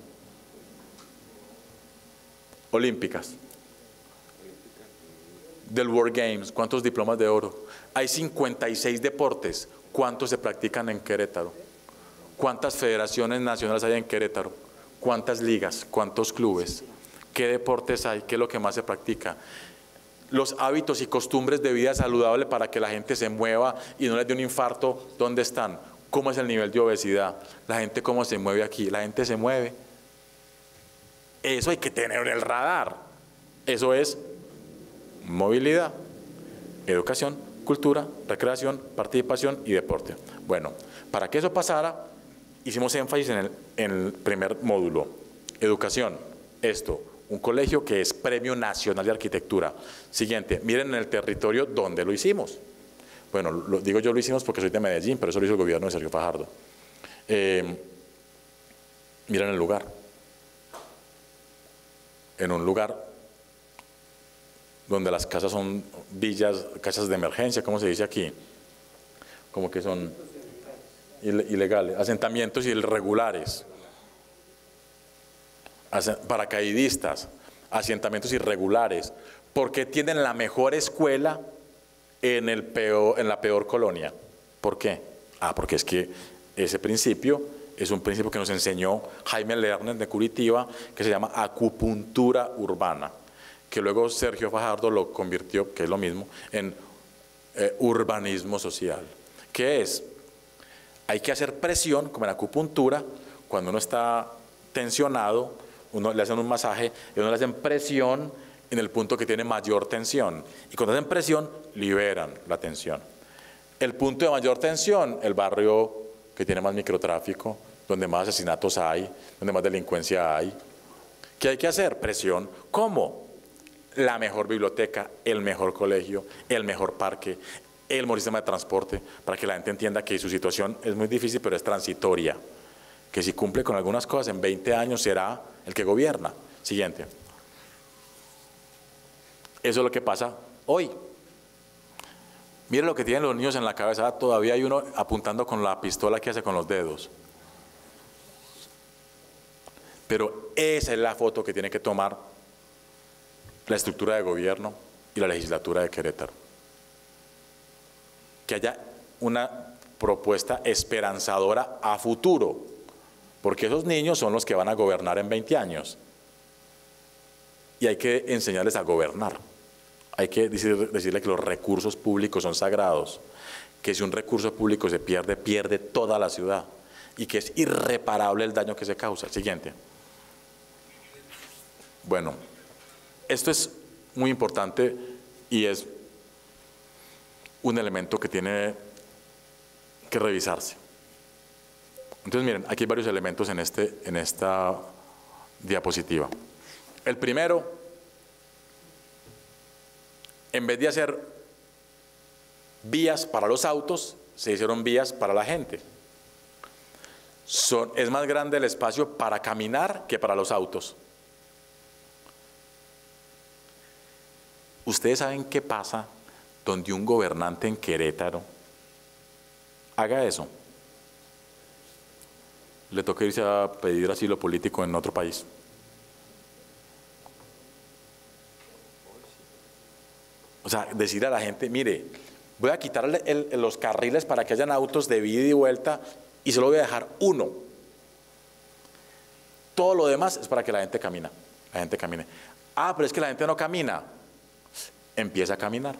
Olímpicas. Del World Games, ¿cuántos diplomas de oro? Hay 56 deportes. ¿Cuántos se practican en Querétaro? ¿Cuántas federaciones nacionales hay en Querétaro? ¿Cuántas ligas? ¿Cuántos clubes? ¿Qué deportes hay? ¿Qué es lo que más se practica? Los hábitos y costumbres de vida saludable para que la gente se mueva y no les dé un infarto, ¿dónde están? ¿Cómo es el nivel de obesidad? La gente cómo se mueve aquí, la gente se mueve. Eso hay que tener en el radar. Eso es movilidad, educación, cultura, recreación, participación y deporte. Bueno, para que eso pasara, hicimos énfasis en el primer módulo. Educación, un colegio que es Premio Nacional de Arquitectura. Siguiente, miren en el territorio donde lo hicimos. Bueno, digo yo lo hicimos porque soy de Medellín, pero eso lo hizo el gobierno de Sergio Fajardo. Miren el lugar. En un lugar donde las casas son villas, casas de emergencia, ¿cómo se dice aquí? Como que son ilegales, asentamientos irregulares. Paracaidistas, asentamientos irregulares, porque tienen la mejor escuela en la peor colonia. ¿Por qué? Porque es que ese principio es un principio que nos enseñó Jaime Lerner de Curitiba, que se llama acupuntura urbana, que luego Sergio Fajardo lo convirtió, que es lo mismo, en urbanismo social. ¿Qué es? Hay que hacer presión, como en acupuntura, cuando uno está tensionado, uno le hacen un masaje y uno le hacen presión en el punto que tiene mayor tensión. Y cuando hacen presión, liberan la tensión. El punto de mayor tensión, el barrio que tiene más microtráfico, donde más asesinatos hay, donde más delincuencia hay. ¿Qué hay que hacer? Presión. ¿Cómo? La mejor biblioteca, el mejor colegio, el mejor parque, el mejor sistema de transporte, para que la gente entienda que su situación es muy difícil, pero es transitoria. Que si cumple con algunas cosas, en 20 años será el que gobierna. Siguiente. Eso es lo que pasa hoy. Mire lo que tienen los niños en la cabeza, todavía hay uno apuntando con la pistola que hace con los dedos. Pero esa es la foto que tiene que tomar la estructura de gobierno y la legislatura de Querétaro. Que haya una propuesta esperanzadora a futuro, porque esos niños son los que van a gobernar en 20 años. Y hay que enseñarles a gobernar. Hay que decirle que los recursos públicos son sagrados, que si un recurso público se pierde, pierde toda la ciudad y que es irreparable el daño que se causa. Siguiente. Bueno, esto es muy importante y es un elemento que tiene que revisarse. Entonces miren, aquí hay varios elementos en esta diapositiva. El primero, en vez de hacer vías para los autos, se hicieron vías para la gente. Es más grande el espacio para caminar que para los autos. ¿Ustedes saben qué pasa donde un gobernante en Querétaro haga eso? Le toca irse a pedir asilo político en otro país. O sea, decir a la gente, mire, voy a quitarle los carriles para que hayan autos de ida y vuelta y solo voy a dejar uno. Todo lo demás es para que la gente camine. Ah, pero es que la gente no camina. Empieza a caminar.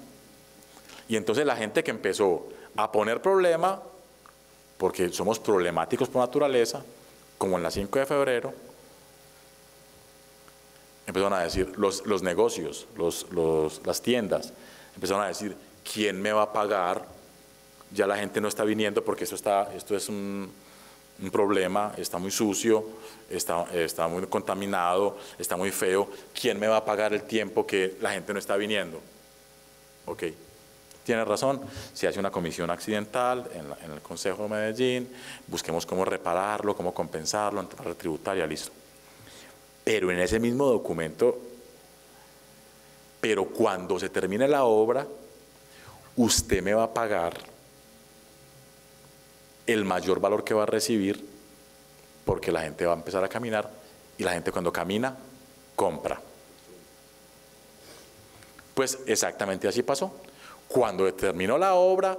Y entonces la gente que empezó a poner problema, porque somos problemáticos por naturaleza, como en la 5 de febrero, empezaron a decir, los negocios, las tiendas, empezaron a decir, ¿quién me va a pagar? Ya la gente no está viniendo porque esto es un problema, está muy sucio, está muy contaminado, está muy feo. ¿Quién me va a pagar el tiempo que la gente no está viniendo? Ok, tiene razón, se hace una comisión accidental en el Consejo de Medellín, busquemos cómo repararlo, cómo compensarlo, entrar tributaria, listo. Pero en ese mismo documento, pero cuando se termine la obra, usted me va a pagar el mayor valor que va a recibir, porque la gente va a empezar a caminar y la gente cuando camina, compra. Pues exactamente así pasó. Cuando terminó la obra,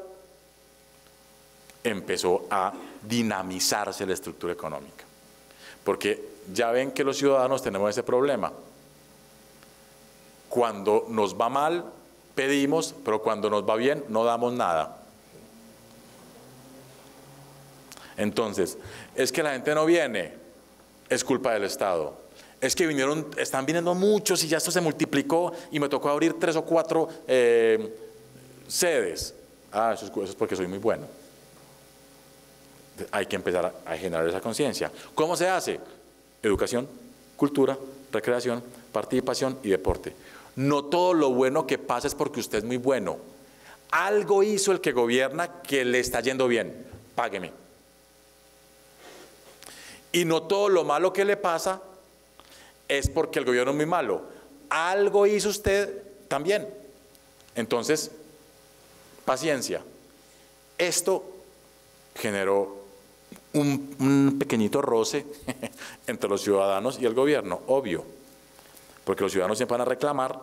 empezó a dinamizarse la estructura económica. Porque ya ven que los ciudadanos tenemos ese problema. Cuando nos va mal, pedimos, pero cuando nos va bien, no damos nada. Entonces, es que la gente no viene, es culpa del Estado. Es que están viniendo muchos y ya esto se multiplicó y me tocó abrir 3 o 4 sedes. Ah, eso es porque soy muy bueno. Hay que empezar a generar esa conciencia. ¿Cómo se hace? Educación, cultura, recreación, participación y deporte. No todo lo bueno que pasa es porque usted es muy bueno. Algo hizo el que gobierna que le está yendo bien. Págueme. Y no todo lo malo que le pasa es porque el gobierno es muy malo. Algo hizo usted también. Entonces, paciencia. Esto generó un pequeñito roce entre los ciudadanos y el gobierno, obvio, porque los ciudadanos siempre van a reclamar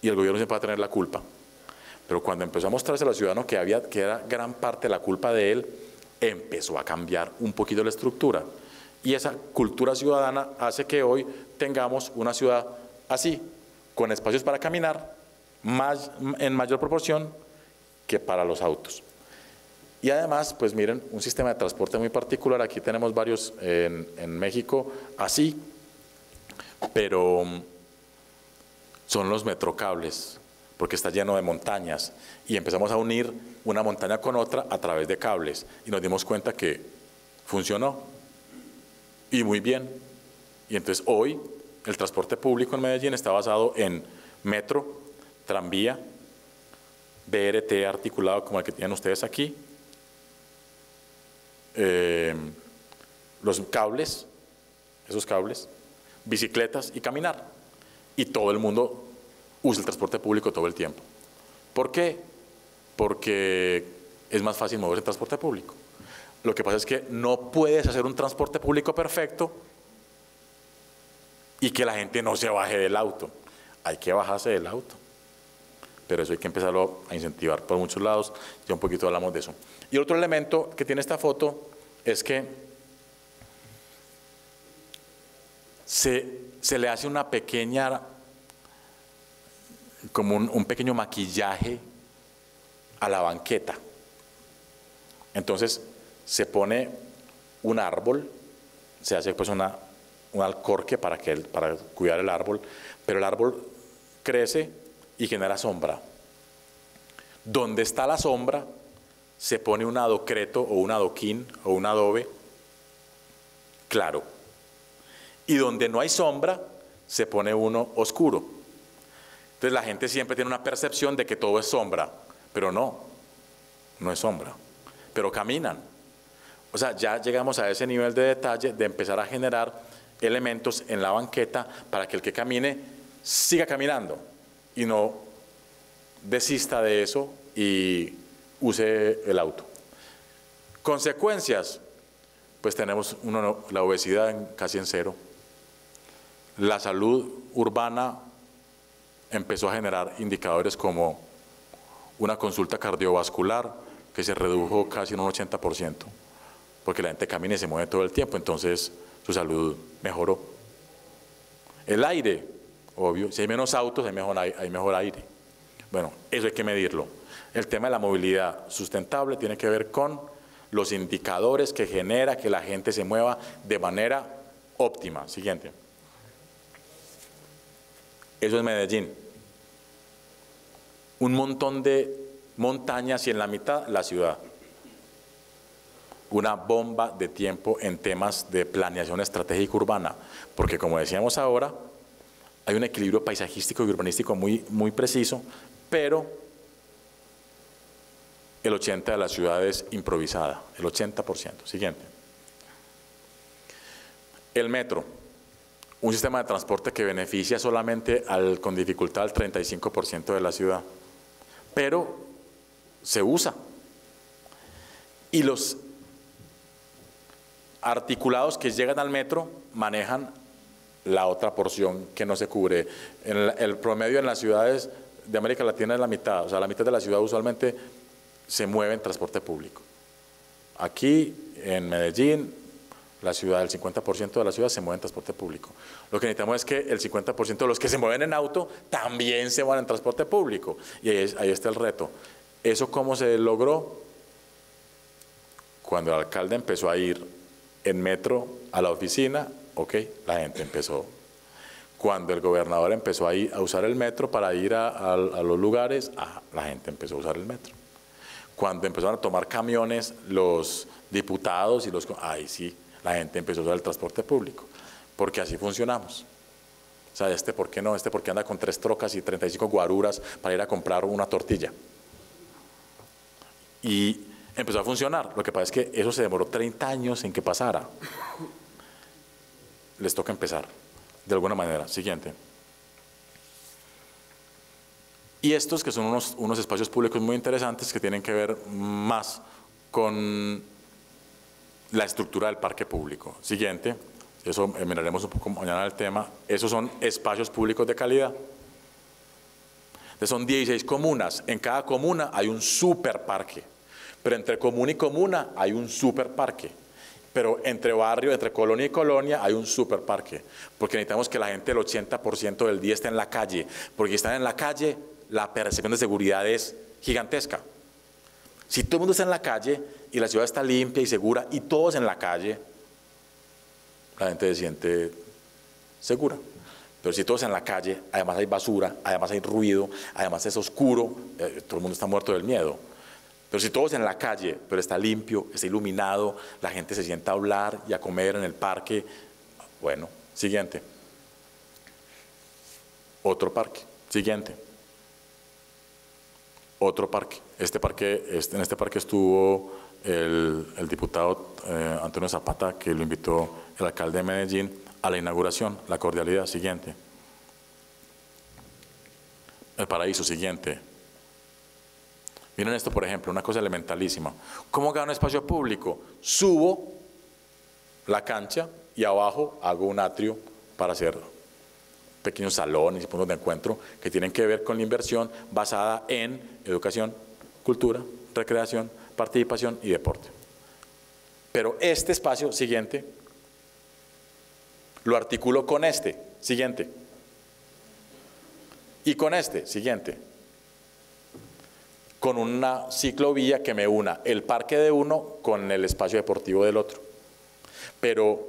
y el gobierno siempre va a tener la culpa. Pero cuando empezó a mostrarse a los ciudadanos que era gran parte de la culpa de él, empezó a cambiar un poquito la estructura. Y esa cultura ciudadana hace que hoy tengamos una ciudad así, con espacios para caminar, en mayor proporción que para los autos. Y además, pues miren, un sistema de transporte muy particular, aquí tenemos varios en México así, pero son los metrocables, porque está lleno de montañas, y empezamos a unir una montaña con otra a través de cables, y nos dimos cuenta que funcionó, y muy bien. Y entonces hoy el transporte público en Medellín está basado en metro, tranvía, BRT articulado como el que tienen ustedes aquí, los cables, esos cables, bicicletas y caminar. Y todo el mundo usa el transporte público todo el tiempo. ¿Por qué? porque es más fácil moverse en transporte público. Lo que pasa es que no puedes hacer un transporte público perfecto y que la gente no se baje del auto. Hay que bajarse del auto. Pero eso hay que empezarlo a incentivar por muchos lados. Ya un poquito hablamos de eso. Y otro elemento que tiene esta foto es que se le hace una pequeña, como un pequeño maquillaje a la banqueta. Entonces se pone un árbol, se hace pues un alcorque para cuidar el árbol, pero el árbol crece y genera sombra. Donde está la sombra se pone un adocreto o un adoquín o un adobe claro, y donde no hay sombra se pone uno oscuro. Entonces la gente siempre tiene una percepción de que todo es sombra, pero no es sombra, pero caminan. O sea, ya llegamos a ese nivel de detalle de empezar a generar elementos en la banqueta para que el que camine siga caminando y no desista de eso y use el auto. Consecuencias, pues tenemos la obesidad casi en cero. La salud urbana empezó a generar indicadores como una consulta cardiovascular que se redujo casi en un 80%, porque la gente camina y se mueve todo el tiempo, entonces su salud mejoró. El aire, obvio, si hay menos autos hay mejor aire. Bueno, eso hay que medirlo. El tema de la movilidad sustentable tiene que ver con los indicadores que genera que la gente se mueva de manera óptima. Siguiente. Eso es Medellín. Un montón de montañas y en la mitad la ciudad. Una bomba de tiempo en temas de planeación estratégica urbana, porque como decíamos ahora, hay un equilibrio paisajístico y urbanístico muy preciso, pero el 80% de la ciudad es improvisada, el 80%. Siguiente. El metro, un sistema de transporte que beneficia solamente con dificultad al 35% de la ciudad, pero se usa. Y los articulados que llegan al metro manejan la otra porción que no se cubre. El promedio en las ciudades de América Latina es la mitad, o sea, la mitad de la ciudad usualmente se mueve en transporte público. Aquí, en Medellín, la ciudad, el 50% de la ciudad se mueve en transporte público. Lo que necesitamos es que el 50% de los que se mueven en auto también se muevan en transporte público. Y ahí está el reto. ¿Eso cómo se logró? Cuando el alcalde empezó a ir en metro a la oficina, ok, la gente empezó. Cuando el gobernador empezó a usar el metro para ir a los lugares, la gente empezó a usar el metro. Cuando empezaron a tomar camiones los diputados ahí sí, la gente empezó a usar el transporte público, porque así funcionamos. O sea, ¿por qué no? ¿Por qué anda con 3 trocas y 35 guaruras para ir a comprar una tortilla? Y empezó a funcionar. Lo que pasa es que eso se demoró 30 años en que pasara. Les toca empezar, de alguna manera. Siguiente. Y estos que son unos espacios públicos muy interesantes que tienen que ver más con la estructura del parque público. Siguiente. Eso miraremos un poco mañana el tema. Esos son espacios públicos de calidad. Entonces son 16 comunas. En cada comuna hay un superparque. Pero entre comuna y comuna hay un superparque. Pero entre barrio, entre colonia y colonia hay un superparque. Porque necesitamos que la gente el 80% del día esté en la calle. Porque si están en la calle, la percepción de seguridad es gigantesca. Si todo el mundo está en la calle y la ciudad está limpia y segura y todos en la calle, la gente se siente segura. Pero si todos en la calle, además hay basura, además hay ruido, además es oscuro, todo el mundo está muerto del miedo. Pero si todos en la calle, pero está limpio, está iluminado, la gente se sienta a hablar y a comer en el parque. Bueno, siguiente. Otro parque. Siguiente. Otro parque. En este parque estuvo el diputado Antonio Zapata, que lo invitó el alcalde de Medellín a la inauguración, la cordialidad. Siguiente. El Paraíso. Siguiente. Miren esto, por ejemplo, una cosa elementalísima. ¿Cómo gano espacio público? Subo la cancha y abajo hago un atrio para hacer pequeños salones y puntos de encuentro que tienen que ver con la inversión basada en educación, cultura, recreación, participación y deporte. Pero este espacio siguiente lo articulo con este siguiente y con este siguiente, con una ciclovía que me una el parque de uno con el espacio deportivo del otro. Pero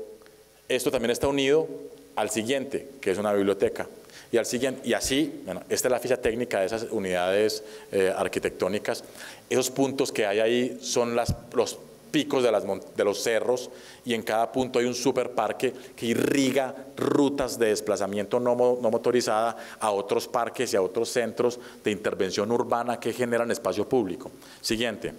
esto también está unido al siguiente, que es una biblioteca, y al siguiente, y así, bueno, esta es la ficha técnica de esas unidades arquitectónicas. Esos puntos que hay ahí son los picos de los cerros, y en cada punto hay un superparque que irriga rutas de desplazamiento no motorizada a otros parques y a otros centros de intervención urbana que generan espacio público. Siguiente.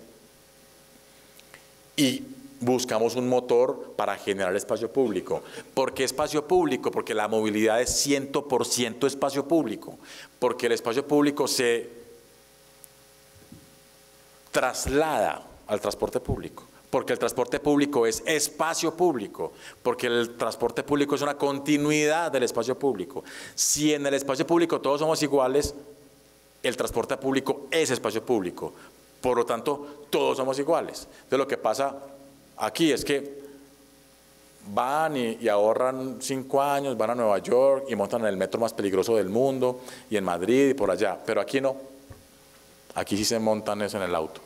Y buscamos un motor para generar espacio público. ¿Por qué espacio público? Porque la movilidad es 100% espacio público. Porque el espacio público se traslada al transporte público. Porque el transporte público es espacio público. Porque el transporte público es una continuidad del espacio público. Si en el espacio público todos somos iguales, el transporte público es espacio público. Por lo tanto, todos somos iguales. Entonces, lo que pasa aquí es que van y ahorran 5 años, van a Nueva York y montan en el metro más peligroso del mundo, y en Madrid y por allá, pero aquí no. Aquí sí se montan eso en el auto,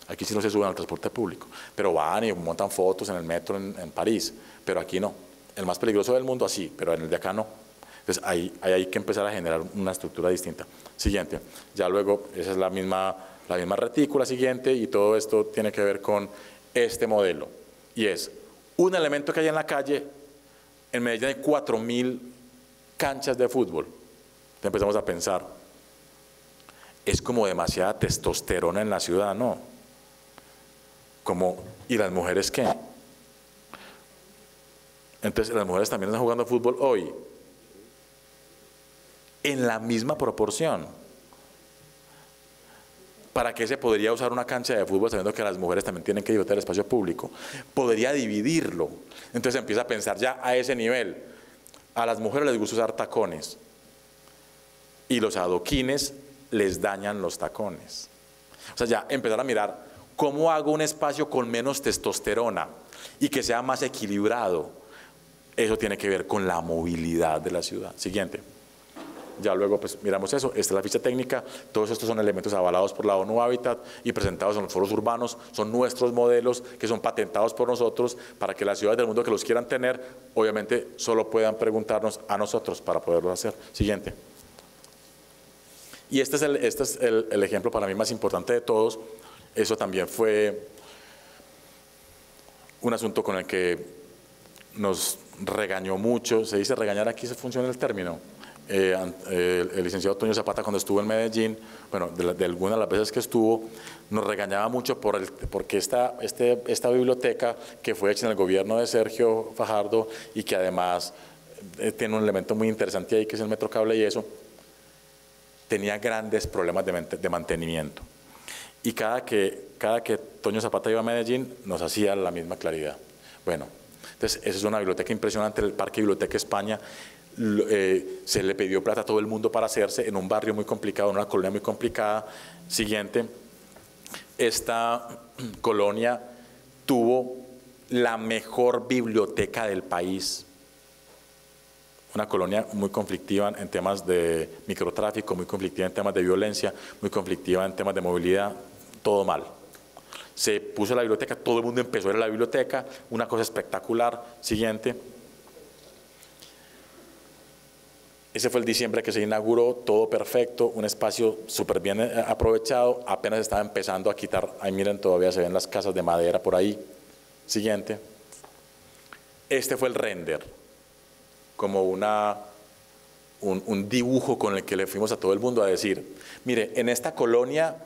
aquí sí no se suben al transporte público, pero van y montan fotos en el metro en París, pero aquí no. El más peligroso del mundo así, pero en el de acá no. Entonces ahí hay que empezar a generar una estructura distinta. Siguiente, ya luego esa es la misma retícula siguiente, y todo esto tiene que ver con este modelo, y es un elemento que hay en la calle. En Medellín hay 4.000 canchas de fútbol. Entonces empezamos a pensar, es como demasiada testosterona en la ciudad, ¿no? Como, ¿y las mujeres qué? Entonces las mujeres también están jugando fútbol hoy, en la misma proporción. ¿Para qué se podría usar una cancha de fútbol sabiendo que las mujeres también tienen que disfrutar del espacio público? Podría dividirlo. Entonces empieza a pensar ya a ese nivel. A las mujeres les gusta usar tacones, y los adoquines les dañan los tacones. O sea, ya empezar a mirar cómo hago un espacio con menos testosterona y que sea más equilibrado. Eso tiene que ver con la movilidad de la ciudad. Siguiente. Ya luego pues miramos eso. Esta es la ficha técnica. Todos estos son elementos avalados por la ONU Habitat y presentados en los foros urbanos. Son nuestros modelos que son patentados por nosotros para que las ciudades del mundo que los quieran tener, obviamente solo puedan preguntarnos a nosotros para poderlo hacer. Siguiente. Y este es el ejemplo para mí más importante de todos. Eso también fue un asunto con el que nos regañó mucho. ¿Se dice regañar aquí? ¿Se funciona el término? El licenciado Toño Zapata, cuando estuvo en Medellín, bueno, de algunas de las veces que estuvo, nos regañaba mucho porque esta biblioteca, que fue hecha en el gobierno de Sergio Fajardo y que además tiene un elemento muy interesante ahí, que es el metro cable, y eso tenía grandes problemas de mantenimiento. Y cada que Toño Zapata iba a Medellín, nos hacía la misma claridad. Bueno, entonces esa es una biblioteca impresionante, el Parque Biblioteca España. Se le pidió plata a todo el mundo para hacerse en un barrio muy complicado, en una colonia muy complicada. Siguiente, esta colonia tuvo la mejor biblioteca del país. Una colonia muy conflictiva en temas de microtráfico, muy conflictiva en temas de violencia, muy conflictiva en temas de movilidad, todo mal. Se puso la biblioteca, todo el mundo empezó a ir a la biblioteca, una cosa espectacular. Siguiente. Ese fue el diciembre que se inauguró, todo perfecto, un espacio súper bien aprovechado, apenas estaba empezando a quitar, ahí miren, todavía se ven las casas de madera por ahí. Siguiente. Este fue el render, como un dibujo con el que le fuimos a todo el mundo a decir, mire, en esta colonia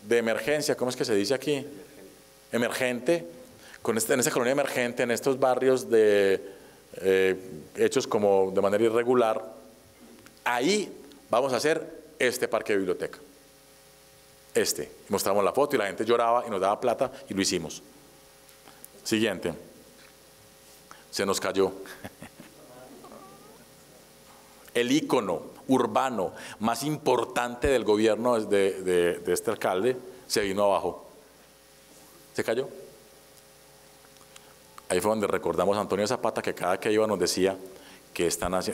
de emergencia, ¿cómo es que se dice aquí? Emergente, en esta colonia emergente, en estos barrios hechos como de manera irregular, ahí vamos a hacer este parque de biblioteca. Mostramos la foto y la gente lloraba y nos daba plata y lo hicimos. Siguiente. Se nos cayó. El ícono urbano más importante del gobierno de este alcalde se vino abajo. Se cayó. Ahí fue donde recordamos a Antonio Zapata, que cada que iba nos decía que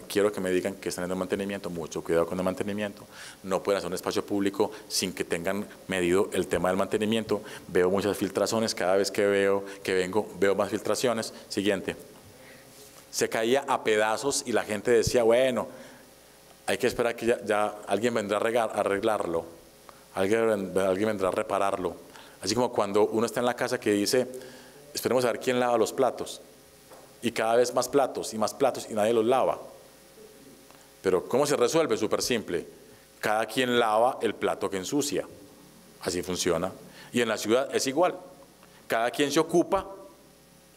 quiero que me digan que están haciendo mantenimiento, mucho cuidado con el mantenimiento, no pueden hacer un espacio público sin que tengan medido el tema del mantenimiento. Veo muchas filtraciones, cada vez que vengo veo más filtraciones. Siguiente. Se caía a pedazos y la gente decía, bueno, hay que esperar que ya alguien vendrá a arreglarlo, alguien vendrá a repararlo. Así como cuando uno está en la casa que dice, esperemos a ver quién lava los platos. Y cada vez más platos y nadie los lava. Pero ¿cómo se resuelve? Súper simple. Cada quien lava el plato que ensucia. Así funciona. Y en la ciudad es igual. Cada quien se ocupa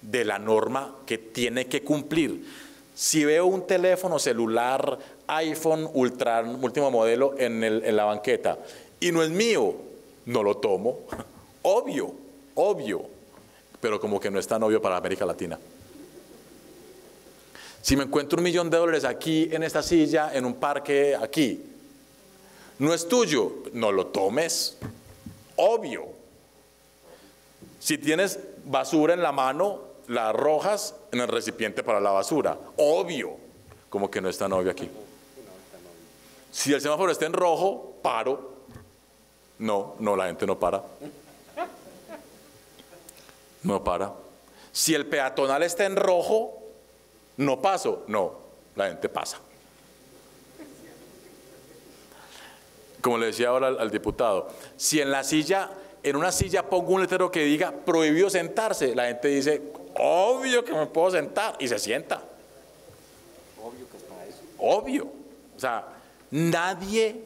de la norma que tiene que cumplir. Si veo un teléfono celular, iPhone último modelo en la banqueta y no es mío, no lo tomo. Obvio. Pero como que no es tan obvio para América Latina. Si me encuentro $1.000.000 aquí en esta silla, en un parque aquí, no es tuyo, no lo tomes. Obvio. Si tienes basura en la mano, la arrojas en el recipiente para la basura. Obvio. Como que no es tan obvio aquí. Si el semáforo está en rojo, paro. No, la gente no para. No para. Si el peatonal está en rojo, no paso. No, la gente pasa. Como le decía ahora al diputado, si en una silla pongo un letrero que diga prohibido sentarse, la gente dice, obvio que me puedo sentar, y se sienta. Obvio que es para eso. Obvio. O sea, nadie,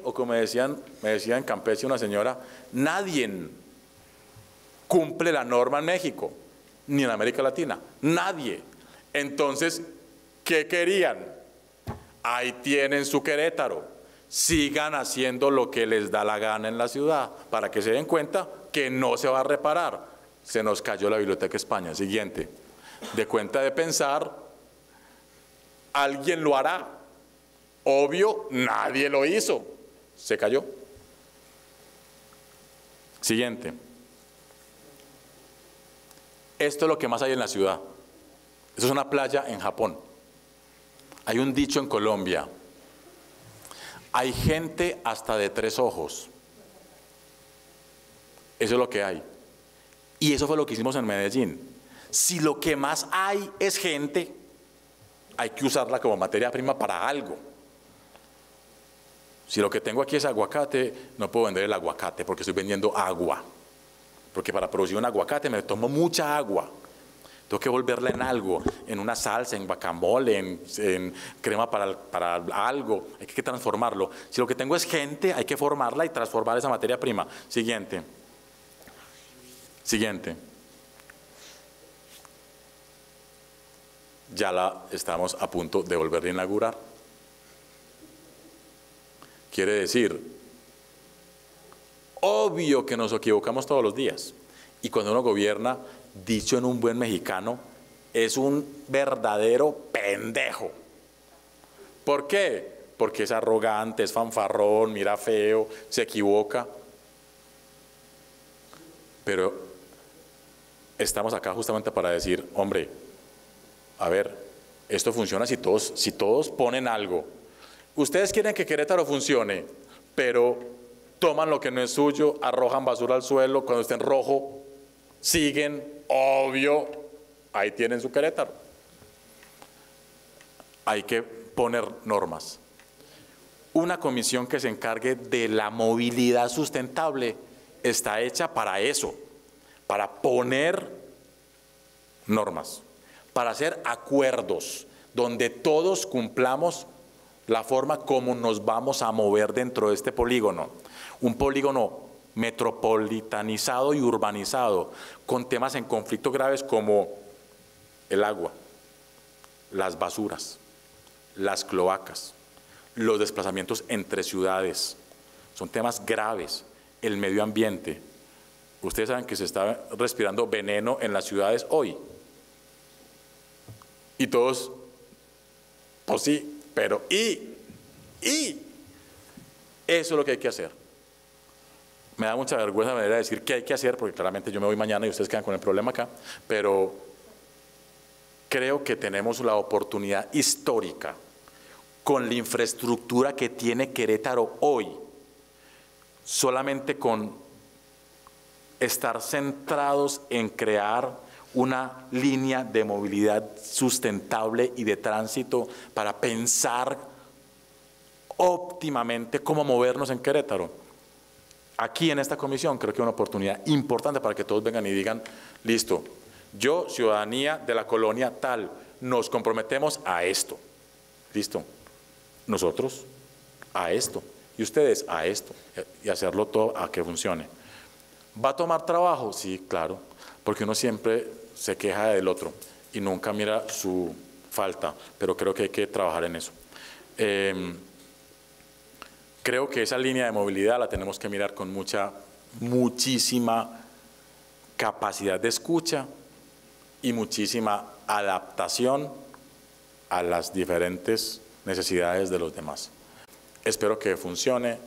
o como me decía en Campeche una señora, nadie cumple la norma en México, ni en América Latina. Nadie. Entonces, ¿qué querían? Ahí tienen su Querétaro. Sigan haciendo lo que les da la gana en la ciudad, para que se den cuenta que no se va a reparar. Se nos cayó la Biblioteca España. Siguiente. De cuenta de pensar, alguien lo hará. Obvio, nadie lo hizo. Se cayó. Siguiente. Esto es lo que más hay en la ciudad. Eso es una playa en Japón. Hay un dicho en Colombia. Hay gente hasta de 3 ojos. Eso es lo que hay. Y eso fue lo que hicimos en Medellín. Si lo que más hay es gente, hay que usarla como materia prima para algo. Si lo que tengo aquí es aguacate, no puedo vender el aguacate porque estoy vendiendo agua. Porque para producir un aguacate me tomo mucha agua. Tengo que volverla en algo, en una salsa, en guacamole, en crema para algo. Hay que transformarlo. Si lo que tengo es gente, hay que formarla y transformar esa materia prima. Siguiente. Ya la estamos a punto de volver a inaugurar. Quiere decir, obvio que nos equivocamos todos los días. Y cuando uno gobierna, dicho en un buen mexicano, es un verdadero pendejo. ¿Por qué? Porque es arrogante, es fanfarrón, mira feo, se equivoca. Pero estamos acá justamente para decir, hombre, a ver, esto funciona si todos ponen algo. Ustedes quieren que Querétaro funcione, pero toman lo que no es suyo, arrojan basura al suelo, cuando esté en rojo, siguen, obvio, ahí tienen su Querétaro. Hay que poner normas. Una comisión que se encargue de la movilidad sustentable está hecha para eso, para poner normas, para hacer acuerdos donde todos cumplamos la forma como nos vamos a mover dentro de este polígono. Un polígono metropolitanizado y urbanizado, con temas en conflicto graves como el agua, las basuras, las cloacas, los desplazamientos entre ciudades. son temas graves. El medio ambiente. Ustedes saben que se está respirando veneno en las ciudades hoy. Y todos, pues sí, pero eso es lo que hay que hacer. Me da mucha vergüenza de decir qué hay que hacer, porque claramente yo me voy mañana y ustedes quedan con el problema acá, pero creo que tenemos la oportunidad histórica, con la infraestructura que tiene Querétaro hoy, solamente con estar centrados en crear una línea de movilidad sustentable y de tránsito para pensar óptimamente cómo movernos en Querétaro. Aquí en esta comisión creo que hay una oportunidad importante para que todos vengan y digan, listo, yo, ciudadanía de la colonia tal, nos comprometemos a esto, listo, nosotros a esto, y ustedes a esto, y hacerlo todo a que funcione. ¿Va a tomar trabajo? Sí, claro, porque uno siempre se queja del otro y nunca mira su falta, pero creo que hay que trabajar en eso. Creo que esa línea de movilidad la tenemos que mirar con muchísima capacidad de escucha y muchísima adaptación a las diferentes necesidades de los demás. Espero que funcione.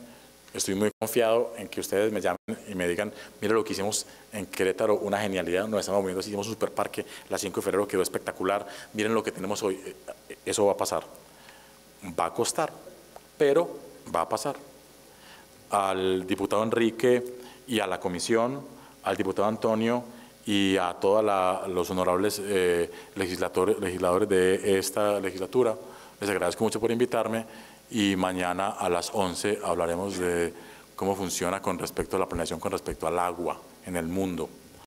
Estoy muy confiado en que ustedes me llamen y me digan, mire lo que hicimos en Querétaro, una genialidad, nos estamos moviendo, hicimos un superparque, la 5 de febrero quedó espectacular, miren lo que tenemos hoy, eso va a pasar. Va a costar, pero va a pasar. Al diputado Enrique y a la comisión, al diputado Antonio y a todos los honorables legisladores de esta legislatura, les agradezco mucho por invitarme. Y mañana a las 11 hablaremos de cómo funciona con respecto a la planeación, con respecto al agua en el mundo.